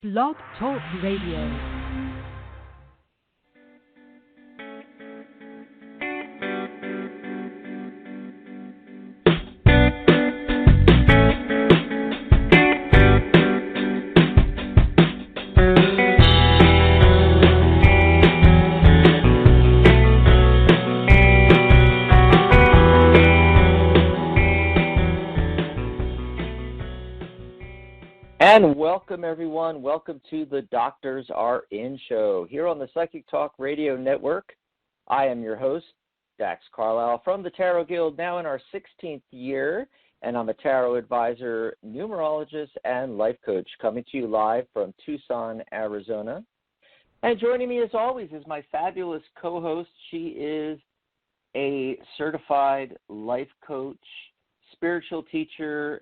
Blog Talk Radio. And welcome, everyone. Welcome to the Doctors Are In show here on the Psychic Talk Radio Network. I am your host, Dax Carlisle from the Tarot Guild, now in our 16th year, and I'm a tarot advisor, numerologist, and life coach coming to you live from Tucson, Arizona. And joining me, as always, is my fabulous co-host. She is a certified life coach, spiritual teacher,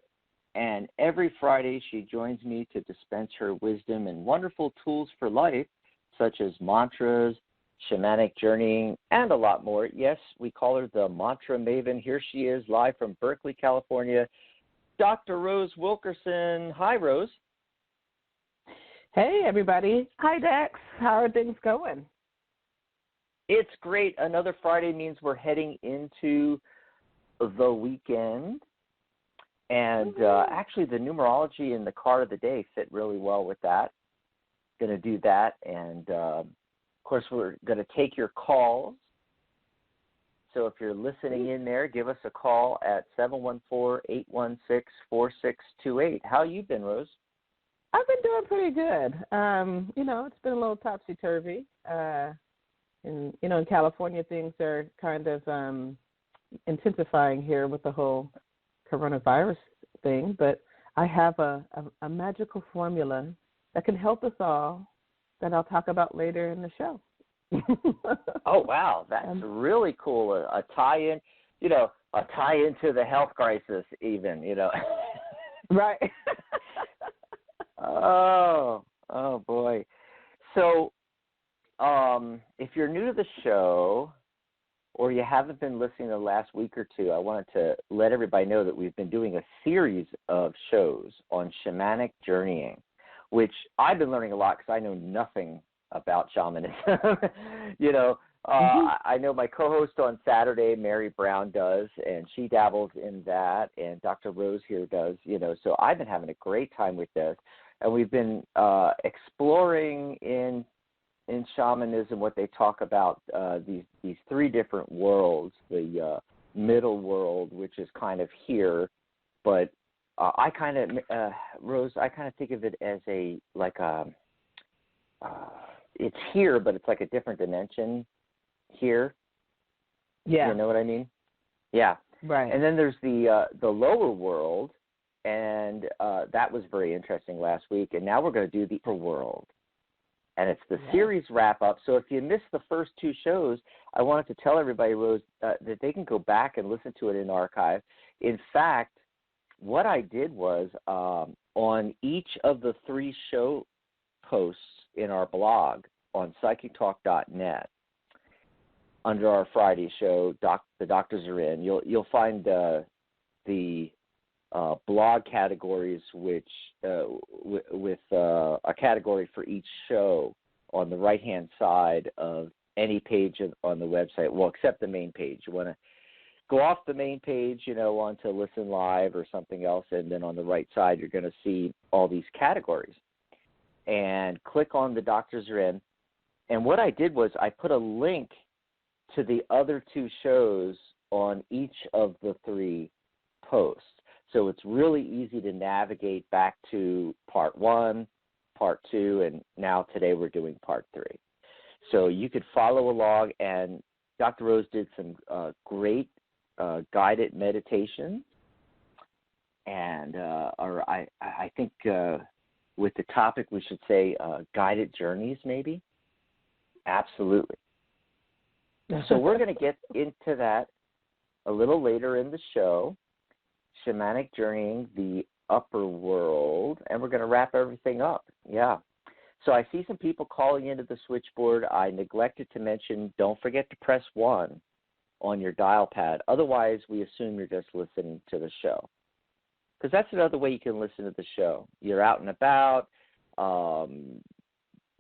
and every Friday she joins me to dispense her wisdom and wonderful tools for life, such as mantras, shamanic journeying, and a lot more. Yes, we call her the Mantra Maven. Here she is, live from Berkeley, California, Dr. Rose Wilkerson. Hi, Rose. Hey, everybody. Hi, Dax. How are things going? It's great. Another Friday means we're heading into the weekend. And actually, the numerology and the card of the day fit really well with that. Going to do that. And, of course, we're going to take your calls. So if you're listening in there, give us a call at 714-816-4628. How you been, Rose? I've been doing pretty good. It's been a little topsy-turvy. In California, things are kind of intensifying here with the whole coronavirus thing, but I have a magical formula that can help us all that I'll talk about later in the show. Oh, wow. That's really cool. A tie-in, a tie-in to the health crisis even, Right. Oh, boy. So if you're new to the show, or you haven't been listening the last week or two, I wanted to let everybody know that we've been doing a series of shows on Shamanic Journeying, which I've been learning a lot because I know nothing about shamanism. I know my co-host on Saturday, Mary Brown, does, and she dabbles in that, and Dr. Rose here does, so I've been having a great time with this, and we've been exploring in shamanism what they talk about, these three different worlds, the middle world, which is kind of here, but I kind of, Rose, I kind of think of it as it's here, but it's like a different dimension here. Yeah. You know what I mean? Yeah. Right. And then there's the lower world, and that was very interesting last week, and now we're going to do the upper world. And it's the series wrap-up. So if you missed the first two shows, I wanted to tell everybody, Rose, that they can go back and listen to it in archive. In fact, what I did was on each of the three show posts in our blog on psychictalk.net, under our Friday show, The Doctors Are In, you'll find the blog categories, which with a category for each show on the right-hand side of any page on the website, well, except the main page. You want to go off the main page, onto Listen Live or something else, and then on the right side you're going to see all these categories. And click on The Doctors Are In. And what I did was I put a link to the other two shows on each of the three posts. So it's really easy to navigate back to part 1, part 2, and now today we're doing part 3. So you could follow along, and Dr. Rose did some great guided meditations, and I think with the topic we should say guided journeys maybe. Absolutely. So we're going to get into that a little later in the show. Shamanic Journeying, the upper world, and we're going to wrap everything up. Yeah. So I see some people calling into the switchboard. I neglected to mention, don't forget to press 1 on your dial pad. Otherwise, we assume you're just listening to the show. Because that's another way you can listen to the show. You're out and about,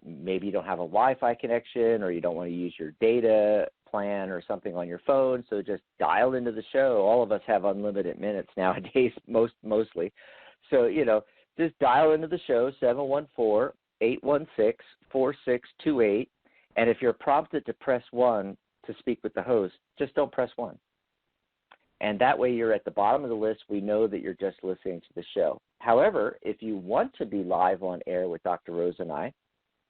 Maybe you don't have a Wi-Fi connection, or you don't want to use your data plan or something on your phone, so just dial into the show. All of us have unlimited minutes nowadays, mostly. So, just dial into the show, 714-816-4628. And if you're prompted to press 1 to speak with the host, just don't press 1. And that way you're at the bottom of the list. We know that you're just listening to the show. However, if you want to be live on air with Dr. Rose and I,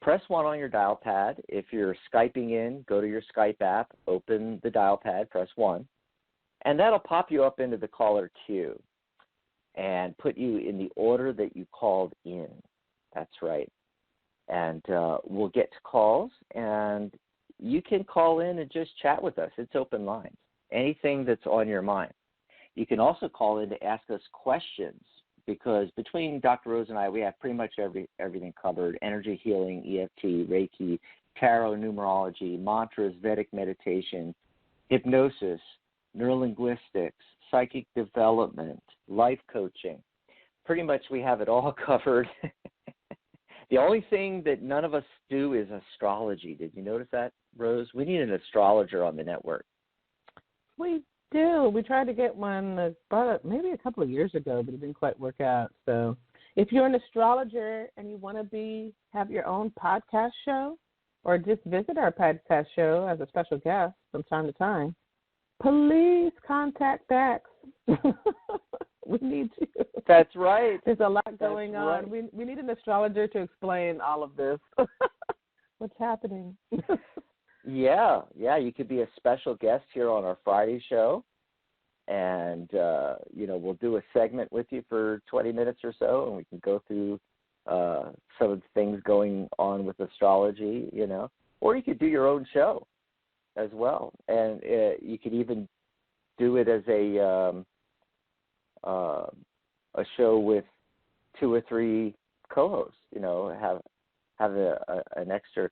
press 1 on your dial pad. If you're Skyping in, go to your Skype app, open the dial pad, press 1, and that'll pop you up into the caller queue and put you in the order that you called in. That's right. And we'll get to calls, and you can call in and just chat with us. It's open lines. Anything that's on your mind. You can also call in to ask us questions, because between Dr. Rose and I, we have pretty much everything covered: energy healing, EFT, Reiki, tarot, numerology, mantras, Vedic meditation, hypnosis, neurolinguistics, psychic development, life coaching. Pretty much we have it all covered. The only thing that none of us do is astrology. Did you notice that, Rose? We need an astrologer on the network. We do. We tried to get one about maybe a couple of years ago, but it didn't quite work out. So if you're an astrologer and you want to have your own podcast show, or just visit our podcast show as a special guest from time to time, please contact Dax. We need you. That's right. There's a lot going That's on. Right. We need an astrologer to explain all of this. What's happening? Yeah. You could be a special guest here on our Friday show, and we'll do a segment with you for 20 minutes or so, and we can go through some of the things going on with astrology, or you could do your own show as well, and you could even do it as a show with 2 or 3 co-hosts. Have an extra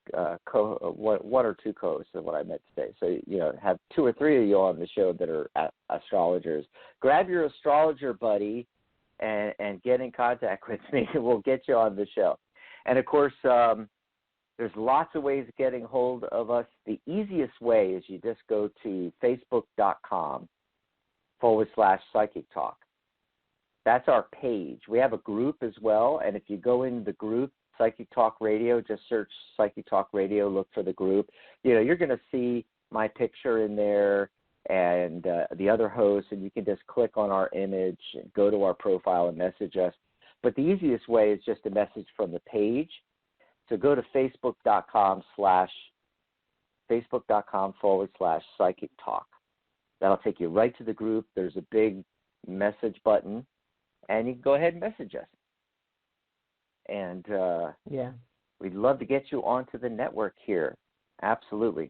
one or 2 co-hosts is what I meant to say. So, have 2 or 3 of you on the show that are astrologers. Grab your astrologer buddy and get in contact with me. We'll get you on the show. And, of course, there's lots of ways of getting hold of us. The easiest way is you just go to facebook.com/Psychic Talk. That's our page. We have a group as well, and if you go in the group, Psychic Talk Radio, just search Psychic Talk Radio, look for the group. You're going to see my picture in there and the other hosts, and you can just click on our image and go to our profile and message us. But the easiest way is just a message from the page. So go to facebook.com/Psychic Talk. That'll take you right to the group. There's a big message button, and you can go ahead and message us. And we'd love to get you onto the network here. Absolutely.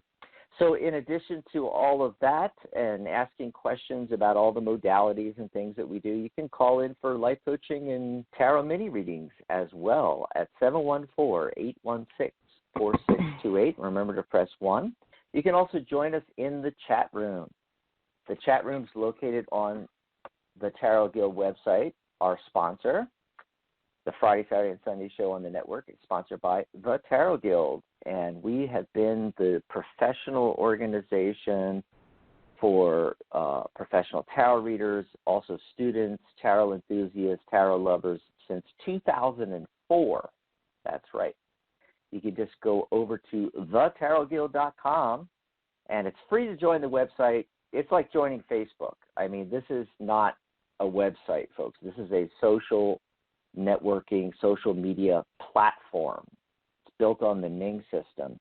So in addition to all of that and asking questions about all the modalities and things that we do, you can call in for life coaching and tarot mini readings as well at 714-816-4628. Remember to press 1. You can also join us in the chat room. The chat room's located on the Tarot Guild website, our sponsor. The Friday, Saturday, and Sunday show on the network is sponsored by the Tarot Guild, and we have been the professional organization for professional tarot readers, also students, tarot enthusiasts, tarot lovers since 2004. That's right. You can just go over to thetarotguild.com, and it's free to join the website. It's like joining Facebook. I mean, this is not a website, folks. This is a social networking, social media platform. It's built on the Ning system,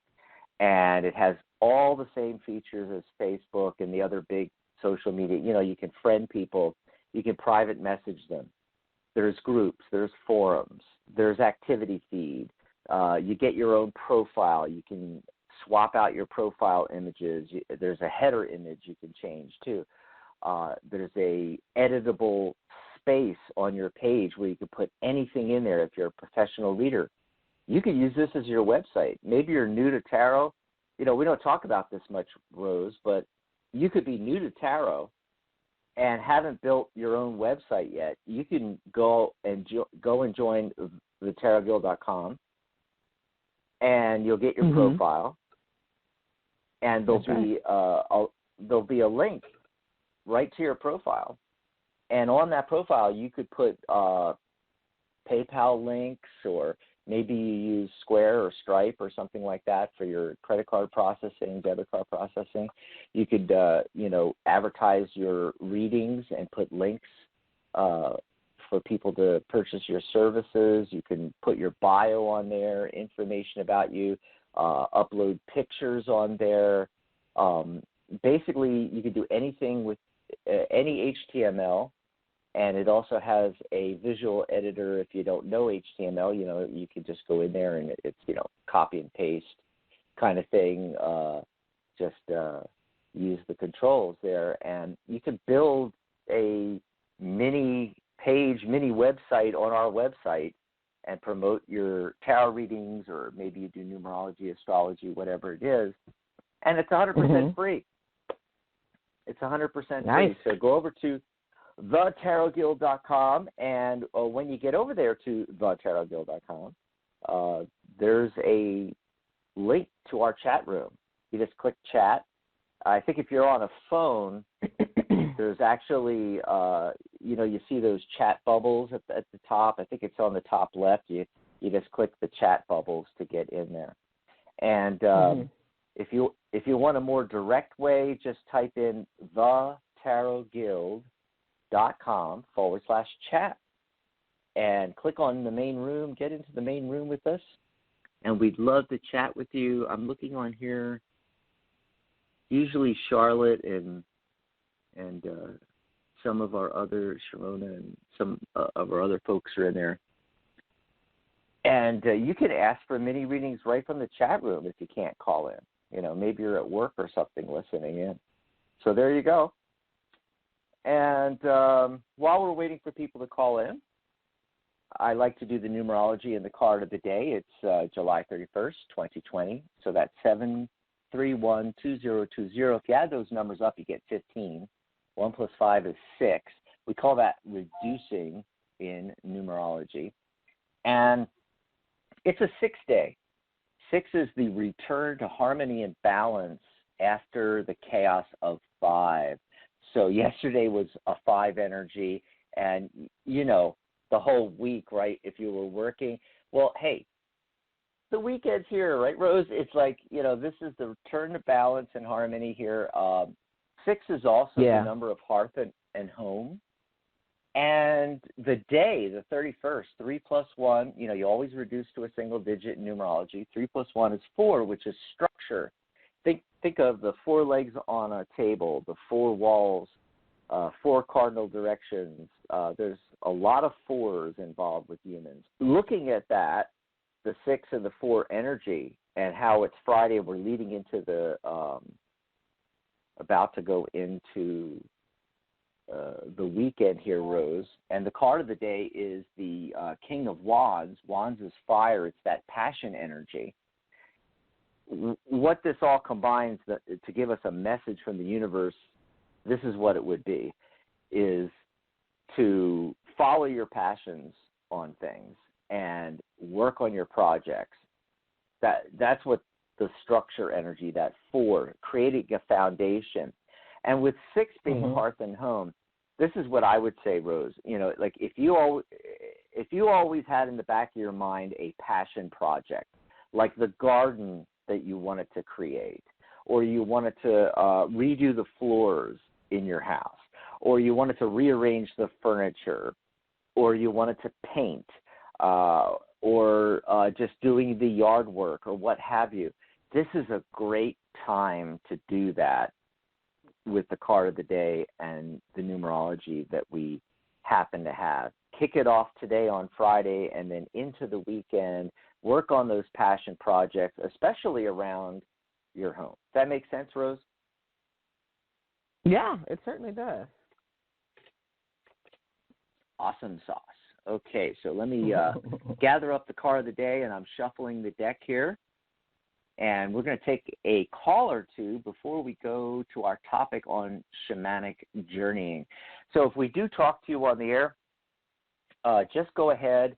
and it has all the same features as Facebook and the other big social media. You can friend people, you can private message them. There's groups, there's forums, there's activity feed. You get your own profile. You can swap out your profile images. There's a header image you can change too. There's a editable space on your page where you can put anything in there. If you're a professional reader, you can use this as your website. Maybe you're new to tarot. We don't talk about this much, Rose, but you could be new to tarot and haven't built your own website yet. You can go and join thetarotguild.com, and you'll get your profile, and there'll be a link right to your profile, and on that profile you could put PayPal links, or maybe you use Square or Stripe or something like that for your credit card processing, debit card processing. You could, advertise your readings and put links for people to purchase your services. You can put your bio on there, information about you, upload pictures on there. Basically, you can do anything with any HTML. And it also has a visual editor. If you don't know HTML, you can just go in there and it's, copy and paste kind of thing. Just use the controls there. And you can build a mini website on our website and promote your tarot readings, or maybe you do numerology, astrology, whatever it is. And it's 100% free. It's 100% Nice. free. So go over to thetarotguild.com, and when you get over there to thetarotguild.com, there's a link to our chat room. You just click chat. I think if you're on a phone, there's actually, you see those chat bubbles at the top. I think it's on the top left. You just click the chat bubbles to get in there. And if you want a more direct way, just type in thetarotguild.com/chat and click on the main room, get into the main room with us, and we'd love to chat with you. I'm looking on here. Usually Charlotte and some of our other, Sharona and some of our other folks are in there. And you can ask for mini readings right from the chat room if you can't call in. Maybe you're at work or something listening in. So there you go. And while we're waiting for people to call in, I like to do the numerology and the card of the day. It's July 31st, 2020. So that's 7312020. If you add those numbers up, you get 15. 1 plus 5 is 6. We call that reducing in numerology. And it's a 6-day. 6 is the return to harmony and balance after the chaos of 5. So yesterday was a 5 energy, and, the whole week, right, if you were working. Well, hey, the weekend's here, right, Rose? It's like, this is the return to balance and harmony here. 6 is also the number of hearth and home. And the day, the 31st, 3 plus 1, you always reduce to a single digit in numerology. 3 plus 1 is 4, which is structure. Think of the 4 legs on a table, the 4 walls, 4 cardinal directions. There's a lot of 4s involved with humans. Looking at that, the 6 and the 4 energy, and how it's Friday, we're leading into the about to go into the weekend here, Rose. And the card of the day is the King of Wands. Wands is fire. It's that passion energy. What this all combines to give us a message from the universe, this is what it would be, is to follow your passions on things and work on your projects. That's what the structure energy, that 4, creating a foundation. And with 6 being hearth and home, this is what I would say, Rose. Like if you always had in the back of your mind a passion project, like the garden that you wanted to create, or you wanted to redo the floors in your house, or you wanted to rearrange the furniture, or you wanted to paint, or just doing the yard work or what have you. This is a great time to do that with the card of the day and the numerology that we happen to have. Kick it off today on Friday and then into the weekend. Work on those passion projects, especially around your home. Does that make sense, Rose? Yeah, it certainly does. Awesome sauce. Okay, so let me gather up the card of the day, and I'm shuffling the deck here. And we're going to take a call or two before we go to our topic on shamanic journeying. So if we do talk to you on the air, just go ahead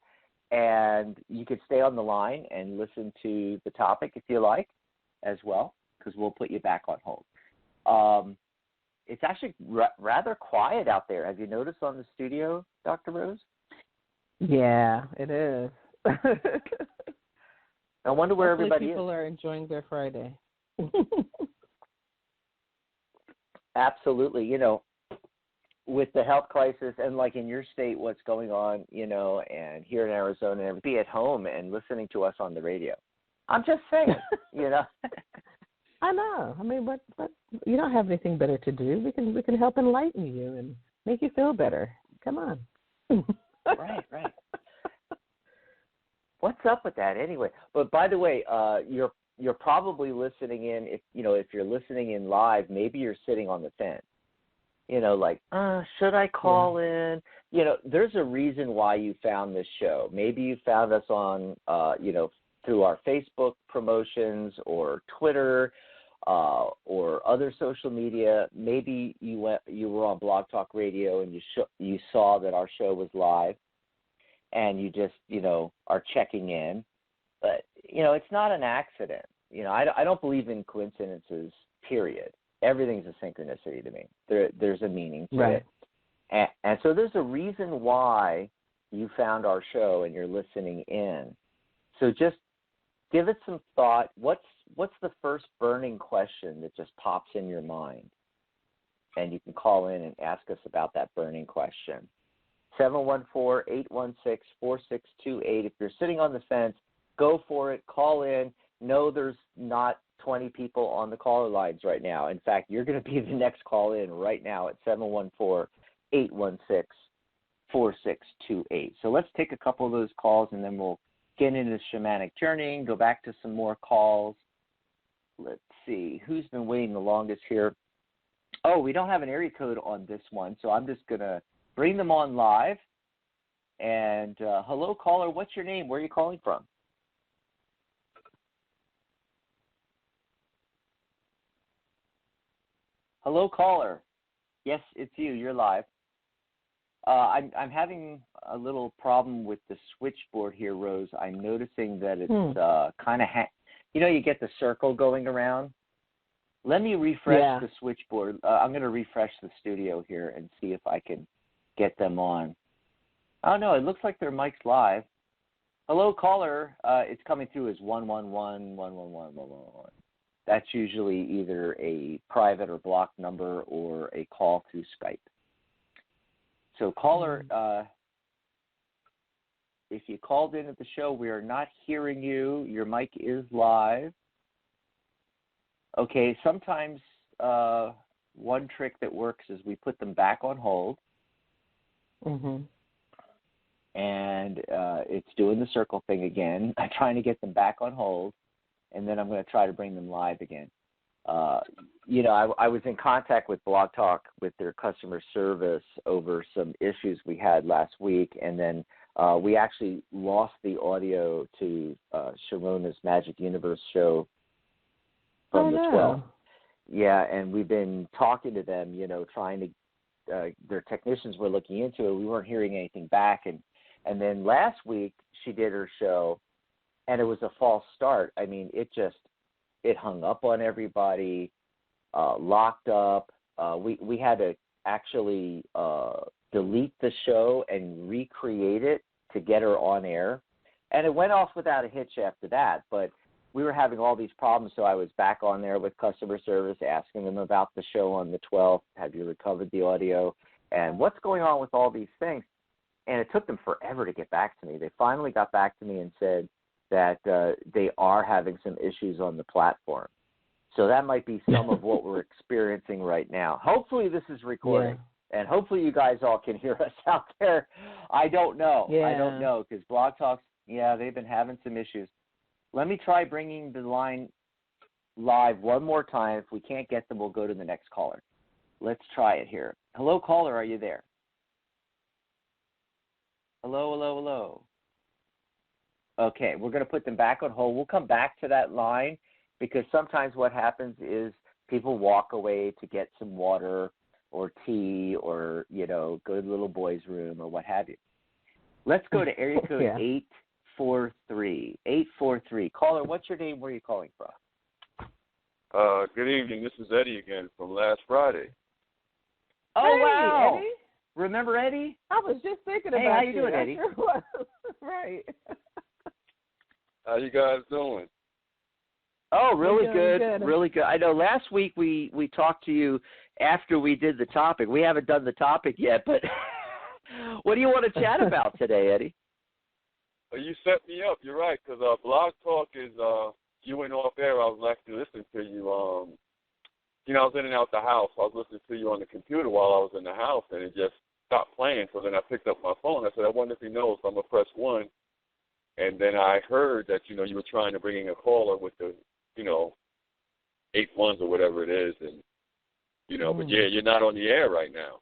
And you could stay on the line and listen to the topic if you like as well, because we'll put you back on hold. It's actually rather quiet out there. Have you noticed on the studio, Dr. Rose? Yeah, it is. I wonder where Hopefully everybody people is. are enjoying their Friday. Absolutely. You know, with the health crisis and like in your state, what's going on, you know, and here in Arizona, and be at home and listening to us on the radio. I'm just saying, you know. I know. I mean, but you don't have anything better to do. We can help enlighten you and make you feel better. Come on. Right. What's up with that anyway? But by the way, you're probably listening in. If you're listening in live, maybe you're sitting on the fence. You know, like, should I call in? You know, there's a reason why you found this show. Maybe you found us on, through our Facebook promotions or Twitter or other social media. Maybe you were on Blog Talk Radio and you saw that our show was live, and you just, are checking in. But, it's not an accident. I don't believe in coincidences, period. Everything's a synchronicity to me. There's a meaning to it. And so there's a reason why you found our show and you're listening in. So just give it some thought. What's the first burning question that just pops in your mind? And you can call in and ask us about that burning question. 714-816-4628. If you're sitting on the fence, go for it. Call in. No, there's not 20 people on the caller lines right now. In fact, you're going to be the next call in right now at 714-816-4628. So let's take a couple of those calls, and then we'll get into Shamanic Journeying, go back to some more calls. Let's see. Who's been waiting the longest here? Oh, we don't have an area code on this one, so I'm just going to bring them on live. And hello, caller. What's your name? Where are you calling from? Hello, caller. Yes, it's you. You're live. I'm having a little problem with the switchboard here, Rose. I'm noticing that it's kind of, you get the circle going around. Let me refresh the switchboard. I'm going to refresh the studio here and see if I can get them on. Oh, no, it looks like their mic's live. Hello, caller. It's coming through as 111-111-111. That's usually either a private or blocked number or a call through Skype. So, caller, if you called in at the show, we are not hearing you. Your mic is live. Okay, sometimes one trick that works is we put them back on hold. Mm-hmm. And it's doing the circle thing again. I'm trying to get them back on hold, and then I'm going to try to bring them live again. I was in contact with Blog Talk with their customer service over some issues we had last week, and then we actually lost the audio to Sharona's Magic Universe show from the 12th. Yeah, and we've been talking to them, trying to, their technicians were looking into it. We weren't hearing anything back, and then last week she did her show, and it was a false start. I mean, it hung up on everybody, locked up. We had to actually delete the show and recreate it to get her on air. And it went off without a hitch after that. But we were having all these problems, so I was back on there with customer service, asking them about the show on the 12th. Have you recovered the audio? And what's going on with all these things? And it took them forever to get back to me. They finally got back to me and said that they are having some issues on the platform. So that might be some of what we're experiencing right now. Hopefully this is recording, and hopefully you guys all can hear us out there. I don't know. Yeah. I don't know, because Blog Talk's, they've been having some issues. Let me try bringing the line live one more time. If we can't get them, we'll go to the next caller. Let's try it here. Hello, caller, are you there? Hello. Okay, we're going to put them back on hold. We'll come back to that line, because sometimes what happens is people walk away to get some water or tea or, go to the little boy's room or what have you. Let's go to area code Yeah. 843. 843. Caller, what's your name? Where are you calling from? Good evening. This is Eddie again from last Friday. Oh, hey, wow. Eddie? Remember Eddie? I was just thinking about Hey, how you doing, I Eddie? sure was. Right. How you guys doing? Oh, really We're doing good. Really good. I know last week we talked to you after we did the topic. We haven't done the topic yet, but what do you want to chat about today, Eddie? You set me up. You're right, because Blog Talk is, you went off air. I was actually listening to you. I was in and out the house. I was listening to you on the computer while I was in the house, and it just stopped playing. So then I picked up my phone. I said, I wonder if he knows. So I'm going to press 1. And then I heard that, you were trying to bring in a caller with the, 8 ones or whatever it is. And, but yeah, you're not on the air right now.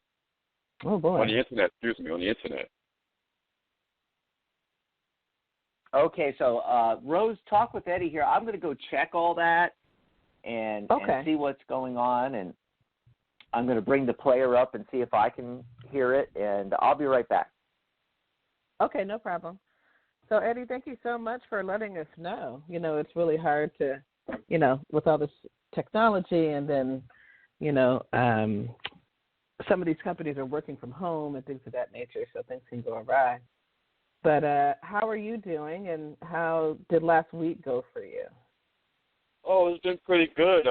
Oh, boy. On the internet, on the internet. Okay, so Rose, talk with Eddie here. I'm going to go check all that and see what's going on, and I'm going to bring the player up and see if I can hear it, and I'll be right back. Okay, no problem. So, Eddie, thank you so much for letting us know. It's really hard to, with all this technology, and then, some of these companies are working from home and things of that nature, so things can go awry. But how are you doing, and how did last week go for you? Oh, it's been pretty good.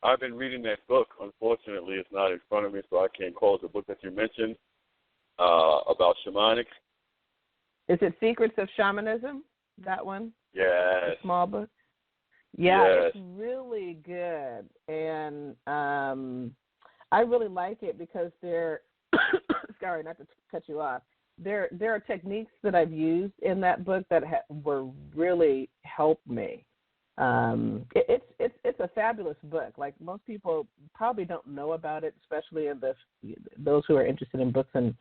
I've been reading that book. Unfortunately, it's not in front of me, so I can't call it the book that you mentioned about shamanic. Is it Secrets of Shamanism, that one? Yes. The small book? Yeah, yes. It's really good. And I really like it because sorry, not to cut you off, there are techniques that I've used in that book that were really helped me. It's a fabulous book. Like, most people probably don't know about it, especially in those who are interested in books and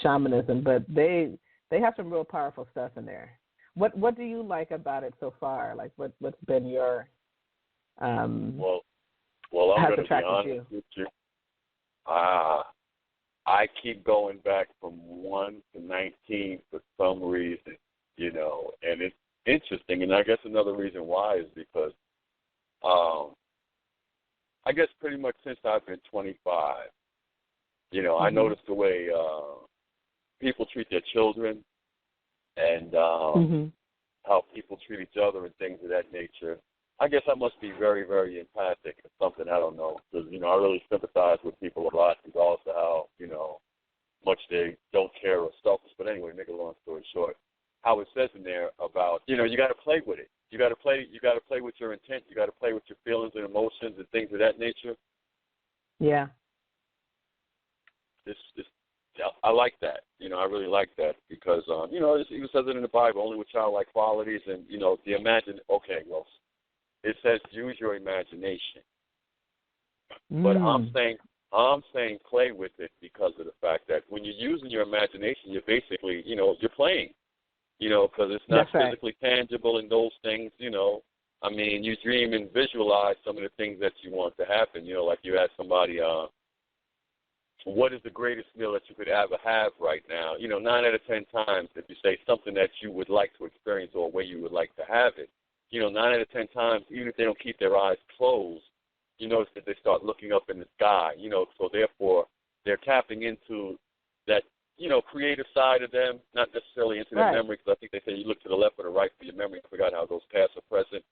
shamanism. But they have some real powerful stuff in there. What do you like about it so far? Like, what's been your well, I'm going to be honest with you. I keep going back from 1 to 19 for some reason, and it's interesting. And I guess another reason why is because I guess pretty much since I've been 25, I noticed the way people treat their children and how people treat each other and things of that nature. I guess I must be very, very empathic or something. I don't know. Because, I really sympathize with people a lot, regardless of how, much they don't care or selfish. But anyway, make a long story short, how it says in there about, you got to play with it. You got to play with your intent. You got to play with your feelings and emotions and things of that nature. Yeah. I like that. I really like that because, it even says it in the Bible, only with childlike qualities and, the okay, well, it says use your imagination. But I'm saying play with it because of the fact that when you're using your imagination, you're basically, you're playing, because it's not physically tangible in those things, I mean, you dream and visualize some of the things that you want to happen, like you ask somebody, what is the greatest meal that you could ever have right now? 9 out of 10 times, if you say something that you would like to experience or a way you would like to have it, 9 out of 10 times, even if they don't keep their eyes closed, you notice that they start looking up in the sky, so therefore they're tapping into that, creative side of them, not necessarily into their memory, because I think they say you look to the left or the right for your memory. I forgot how those past or present.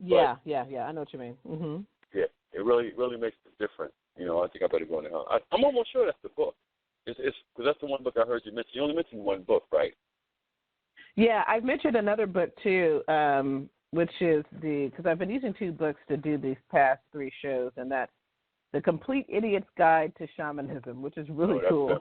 Yeah, I know what you mean. Mm-hmm. Yeah, it really makes a difference. I think I better go in there. I'm almost sure that's the book. It's because that's the one book I heard you mention. You only mentioned one book, right? Yeah, I've mentioned another book too, which is because I've been using 2 books to do these past 3 shows, and that's The Complete Idiot's Guide to Shamanism, which is really cool.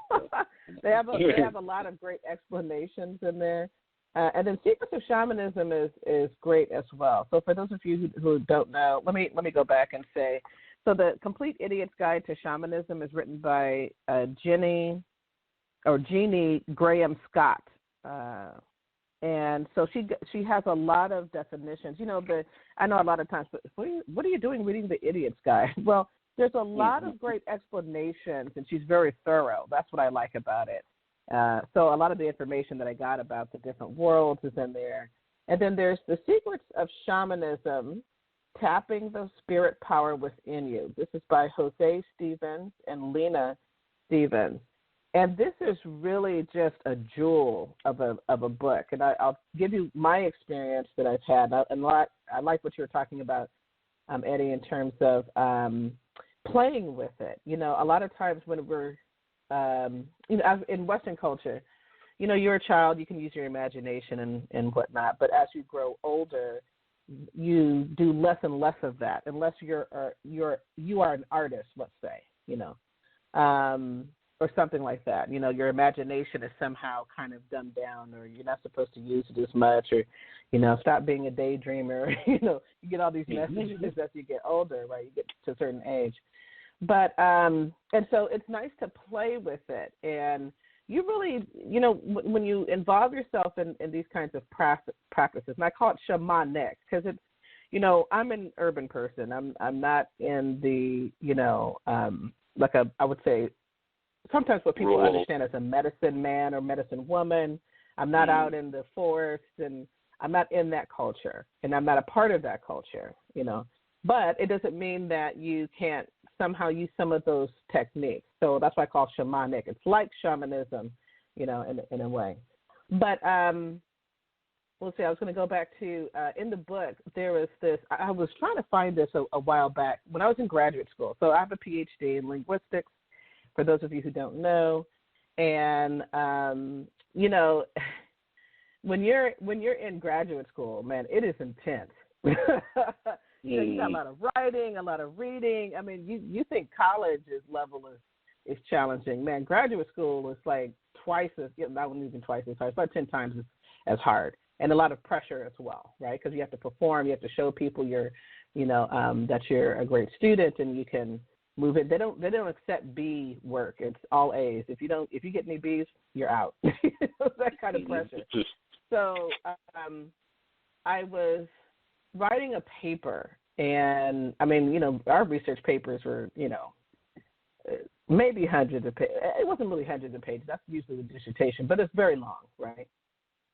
They have a lot of great explanations in there. And then Secrets of Shamanism is great as well. So for those of you who don't know, let me go back and say, so The Complete Idiot's Guide to Shamanism is written by Jeannie Graham Scott. And so she has a lot of definitions. I know a lot of times, but what are you doing reading The Idiot's Guide? Well, there's a lot of great explanations, and she's very thorough. That's what I like about it. So a lot of the information that I got about the different worlds is in there. And then there's the secrets of shamanism, tapping the spirit power within you. This is by Jose Stevens and Lena Stevens. And this is really just a jewel of a book. And I'll give you my experience that I've had. And I like what you were talking about, Eddie, in terms of playing with it. You know, a lot of times when we're, in Western culture, you know, you're a child, you can use your imagination and whatnot. But as you grow older, you do less and less of that, unless you are an artist, let's say, you know. Or something like that. You know, your imagination is somehow kind of dumbed down, or you're not supposed to use it as much, or, you know, stop being a daydreamer. You know, you get all these messages as you get older, right? You get to a certain age. But, and so it's nice to play with it. And you really, you know, when you involve yourself in these kinds of practices, and I call it shamanic, because it's, you know, I'm an urban person. I'm not in the, you know, I would say, sometimes what people understand as a medicine man or medicine woman. I'm not out in the forest, and I'm not in that culture, and I'm not a part of that culture, you know. But it doesn't mean that you can't somehow use some of those techniques. So that's why I call shamanic. It's like shamanism, you know, in a way. But we'll see. I was going to go back to, in the book, there was this, I was trying to find this a while back when I was in graduate school. So I have a PhD in linguistics, for those of you who don't know. And, you know, when you're in graduate school, man, it is intense. You know, you got a lot of writing, a lot of reading. I mean, you think college's level is challenging. Man, graduate school is like twice as, I wouldn't even twice as hard. It's about 10 times as hard. And a lot of pressure as well, right? Because you have to perform. You have to show people you're, you know, that you're a great student, and you can move it. They don't accept B work. It's all A's. If you get any B's, you're out. That kind of pressure. So I was writing a paper, and I mean, you know, our research papers were, you know, maybe hundreds of pages. It wasn't really hundreds of pages. That's usually the dissertation, but it's very long, right?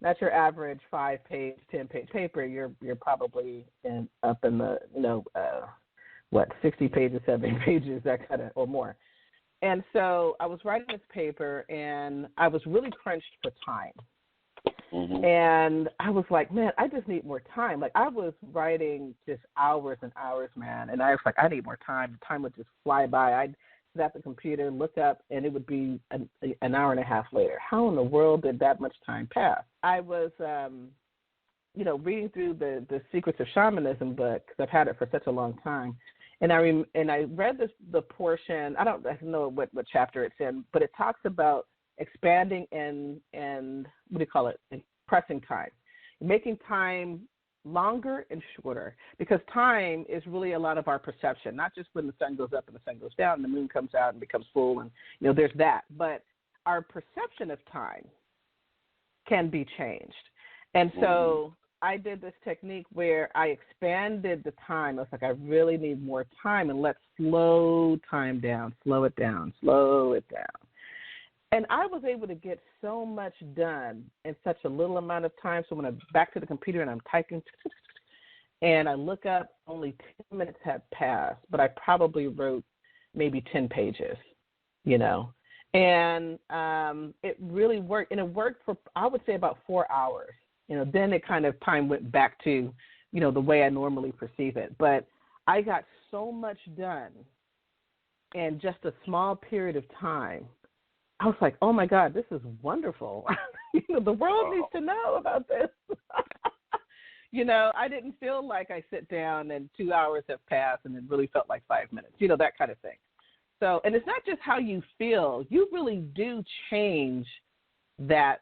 That's your average 5-page, 10-page paper. You're probably up in the, you know, 60 pages, 70 pages, that kind of, or more. And so I was writing this paper, and I was really crunched for time. Mm-hmm. And I was like, man, I just need more time. Like, I was writing just hours and hours, man. And I was like, I need more time. The time would just fly by. I'd sit at the computer, look up, and it would be an hour and a half later. How in the world did that much time pass? I was, you know, reading through the Secrets of Shamanism book, because I've had it for such a long time. And I read the portion. I don't know what chapter it's in, but it talks about expanding and what do you call it? Compressing time, making time longer and shorter, because time is really a lot of our perception. Not just when the sun goes up and the sun goes down, and the moon comes out and becomes full, and you know there's that. But our perception of time can be changed, and so. I did this technique where I expanded the time. I was like, I really need more time, and let's slow time down, slow it down. And I was able to get so much done in such a little amount of time. So when I'm back to the computer and I'm typing, and I look up, only 10 minutes had passed, but I probably wrote maybe 10 pages, you know. And it really worked. And it worked for, I would say, about 4 hours. You know, then it kind of time went back to, you know, the way I normally perceive it. But I got so much done in just a small period of time. I was like, oh, my God, this is wonderful. You know, the world needs to know about this. You know, I didn't feel like I sit down and 2 hours have passed and it really felt like 5 minutes, you know, that kind of thing. So, and it's not just how you feel. You really do change that.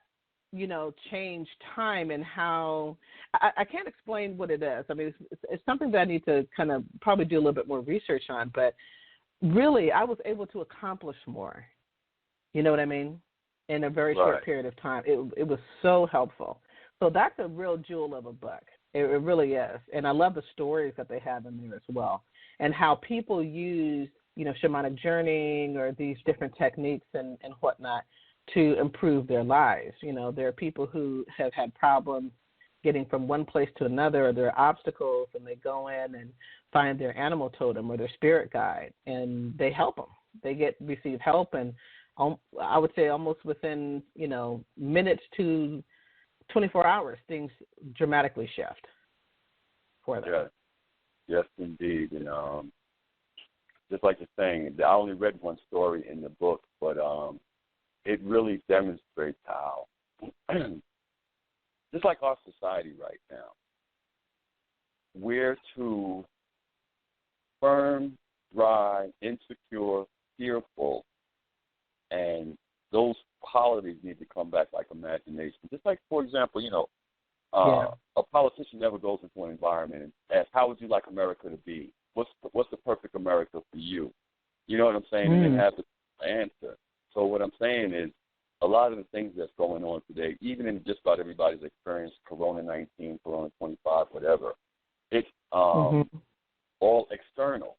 You know, change time and how I can't explain what it is. I mean, it's something that I need to kind of probably do a little bit more research on, but really I was able to accomplish more. You know what I mean? In a very short period of time. It was so helpful. So that's a real jewel of a book. It really is. And I love the stories that they have in there as well, and how people use, you know, shamanic journeying or these different techniques and whatnot to improve their lives. You know, there are people who have had problems getting from one place to another, or there are obstacles, and they go in and find their animal totem or their spirit guide, and they help them. They receive help, and I would say almost within, you know, minutes to 24 hours, things dramatically shift for them. Yes, indeed. And just like you're saying, I only read one story in the book, but it really demonstrates how, just like our society right now, we're too firm, dry, insecure, fearful, and those qualities need to come back, like imagination. Just like, for example, you know, a politician never goes into an environment and asks, how would you like America to be? What's the perfect America for you? You know what I'm saying? And then have the answer. So what I'm saying is, a lot of the things that's going on today, even in just about everybody's experience, Corona-19, Corona-25, whatever, it's all external.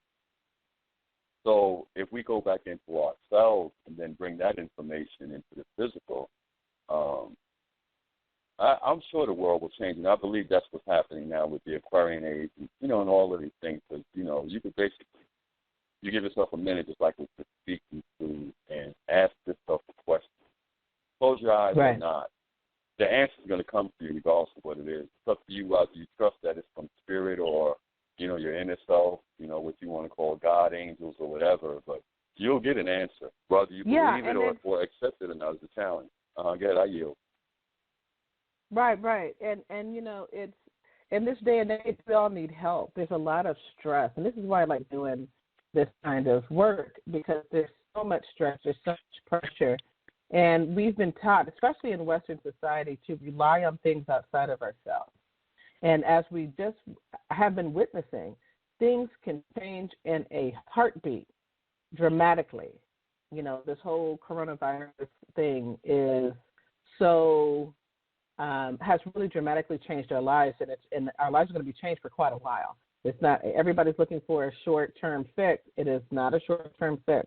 So if we go back into ourselves and then bring that information into the physical, I'm sure the world will change, and I believe that's what's happening now with the Aquarian age, and, you know, and all of these things. Because, you know, you could basically, you give yourself a minute, just like with the speaking food, and ask yourself a question. Close your eyes or not. The answer is going to come to you regardless of what it is. It's up to you. Do you trust that it's from spirit or, you know, your inner self, you know, what you want to call God, angels, or whatever, but you'll get an answer, whether you believe it or accept it or not is a challenge. Go ahead, I yield. Right. And you know, it's in this day and age, we all need help. There's a lot of stress, and this is why I like doing this kind of work, because there's so much stress, there's so much pressure, and we've been taught, especially in Western society, to rely on things outside of ourselves. And as we just have been witnessing, things can change in a heartbeat dramatically. You know, this whole coronavirus thing is so has really dramatically changed our lives, and our lives are going to be changed for quite a while. It's not, everybody's looking for a short-term fix. It is not a short-term fix.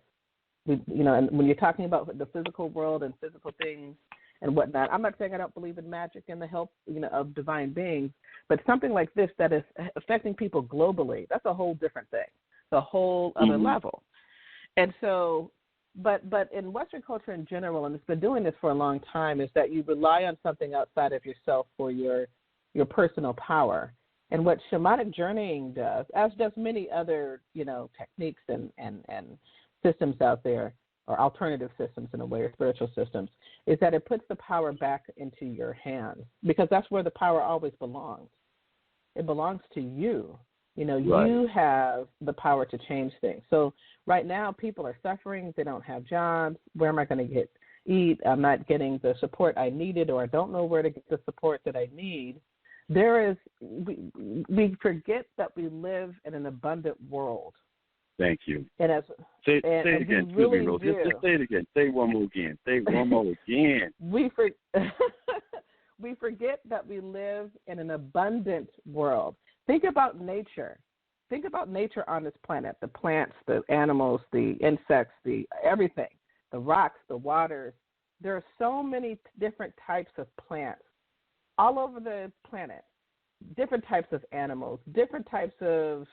You know, and when you're talking about the physical world and physical things and whatnot, I'm not saying I don't believe in magic and the help, you know, of divine beings, but something like this that is affecting people globally, that's a whole different thing, the whole other level. And so, but in Western culture in general, and it's been doing this for a long time, is that you rely on something outside of yourself for your personal power. And what Shamanic Journeying does, as does many other, you know, techniques and systems out there, or alternative systems in a way, or spiritual systems, is that it puts the power back into your hands, because that's where the power always belongs. It belongs to you. You know, you have the power to change things. So right now, people are suffering. They don't have jobs. Where am I going to eat? I'm not getting the support I needed, or I don't know where to get the support that I need. We forget that we live in an abundant world. Thank you. And say it again. Really just say it again. Say it one more again. Say it one more again. We forget that we live in an abundant world. Think about nature. Think about nature on this planet, the plants, the animals, the insects, the everything, the rocks, the waters. There are so many different types of plants all over the planet, different types of animals, different types of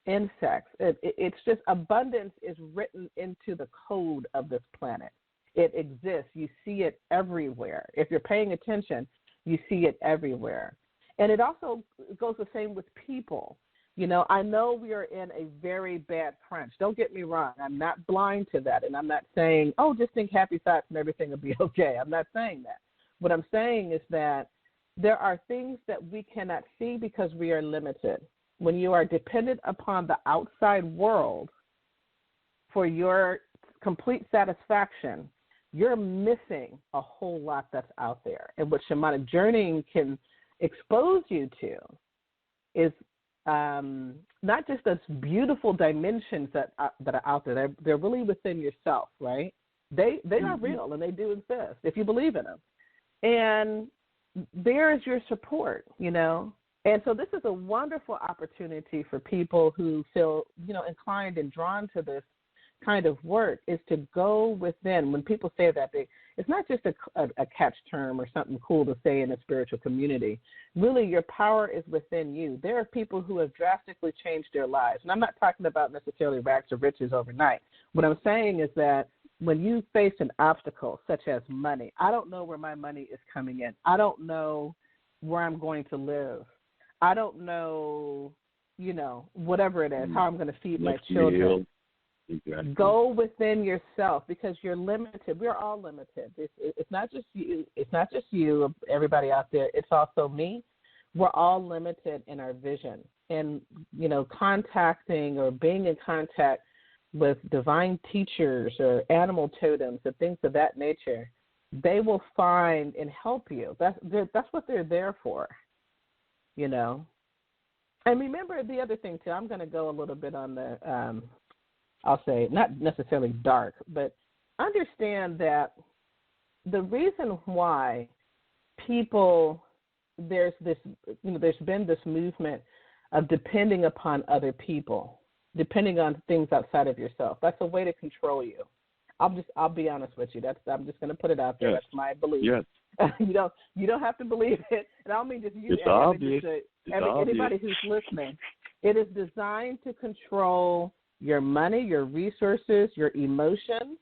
insects. It's just abundance is written into the code of this planet. It exists. You see it everywhere. If you're paying attention, you see it everywhere. And it also goes the same with people. You know, I know we are in a very bad crunch. Don't get me wrong. I'm not blind to that. And I'm not saying, oh, just think happy thoughts and everything will be okay. I'm not saying that. What I'm saying is that there are things that we cannot see because we are limited. When you are dependent upon the outside world for your complete satisfaction, you're missing a whole lot that's out there. And what Shamanic Journeying can expose you to is not just those beautiful dimensions that are out there. They're really within yourself, right? They are real, and they do exist if you believe in them. And there is your support, you know. And so this is a wonderful opportunity for people who feel, you know, inclined and drawn to kind of work is to go within. When people say that, it's not just a catch term or something cool to say in a spiritual community. Really, your power is within you. There are people who have drastically changed their lives. And I'm not talking about necessarily rags to riches overnight. What I'm saying is that when you face an obstacle such as money, I don't know where my money is coming in. I don't know where I'm going to live. I don't know, whatever it is, how I'm going to feed my children. Exactly. Go within yourself because you're limited. We're all limited. It's not just you. It's not just you, everybody out there. It's also me. We're all limited in our vision. And, contacting or being in contact with divine teachers or animal totems and things of that nature, they will find and help you. That's what they're there for, And remember the other thing, too, I'm going to go a little bit on the, I'll say, not necessarily dark, but understand that the reason why there's been this movement of depending upon other people, depending on things outside of yourself. That's a way to control you. I'll be honest with you. I'm just going to put it out there. Yes. That's my belief. Yes. You don't have to believe it. And I don't mean just you. It's obvious. Anybody who's listening. It is designed to control your money, your resources, your emotions.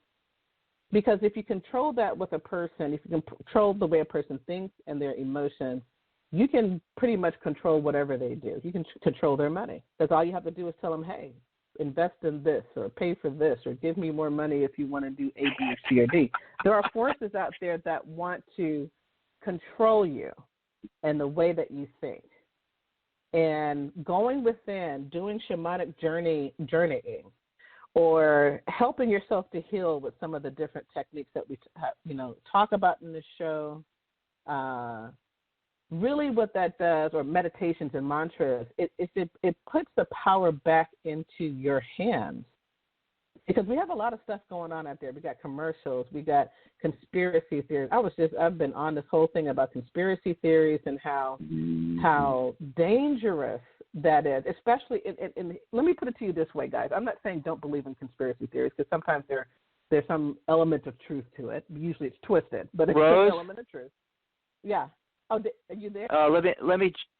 Because if you control that with a person, if you can control the way a person thinks and their emotions, you can pretty much control whatever they do. You can control their money. That's all you have to do is tell them, hey, invest in this or pay for this or give me more money if you want to do A, B, or C, or D. There are forces out there that want to control you and the way that you think. And going within, doing shamanic journeying, or helping yourself to heal with some of the different techniques that we talk about in the show, really what that does, or meditations and mantras, it puts the power back into your hands. Because we have a lot of stuff going on out there. We got commercials. We got conspiracy theories. I've been on this whole thing about conspiracy theories and how dangerous that is, especially let me put it to you this way, guys. I'm not saying don't believe in conspiracy theories, because sometimes there's some element of truth to it. Usually it's twisted, but it's an element of truth. Yeah. Oh, are you there?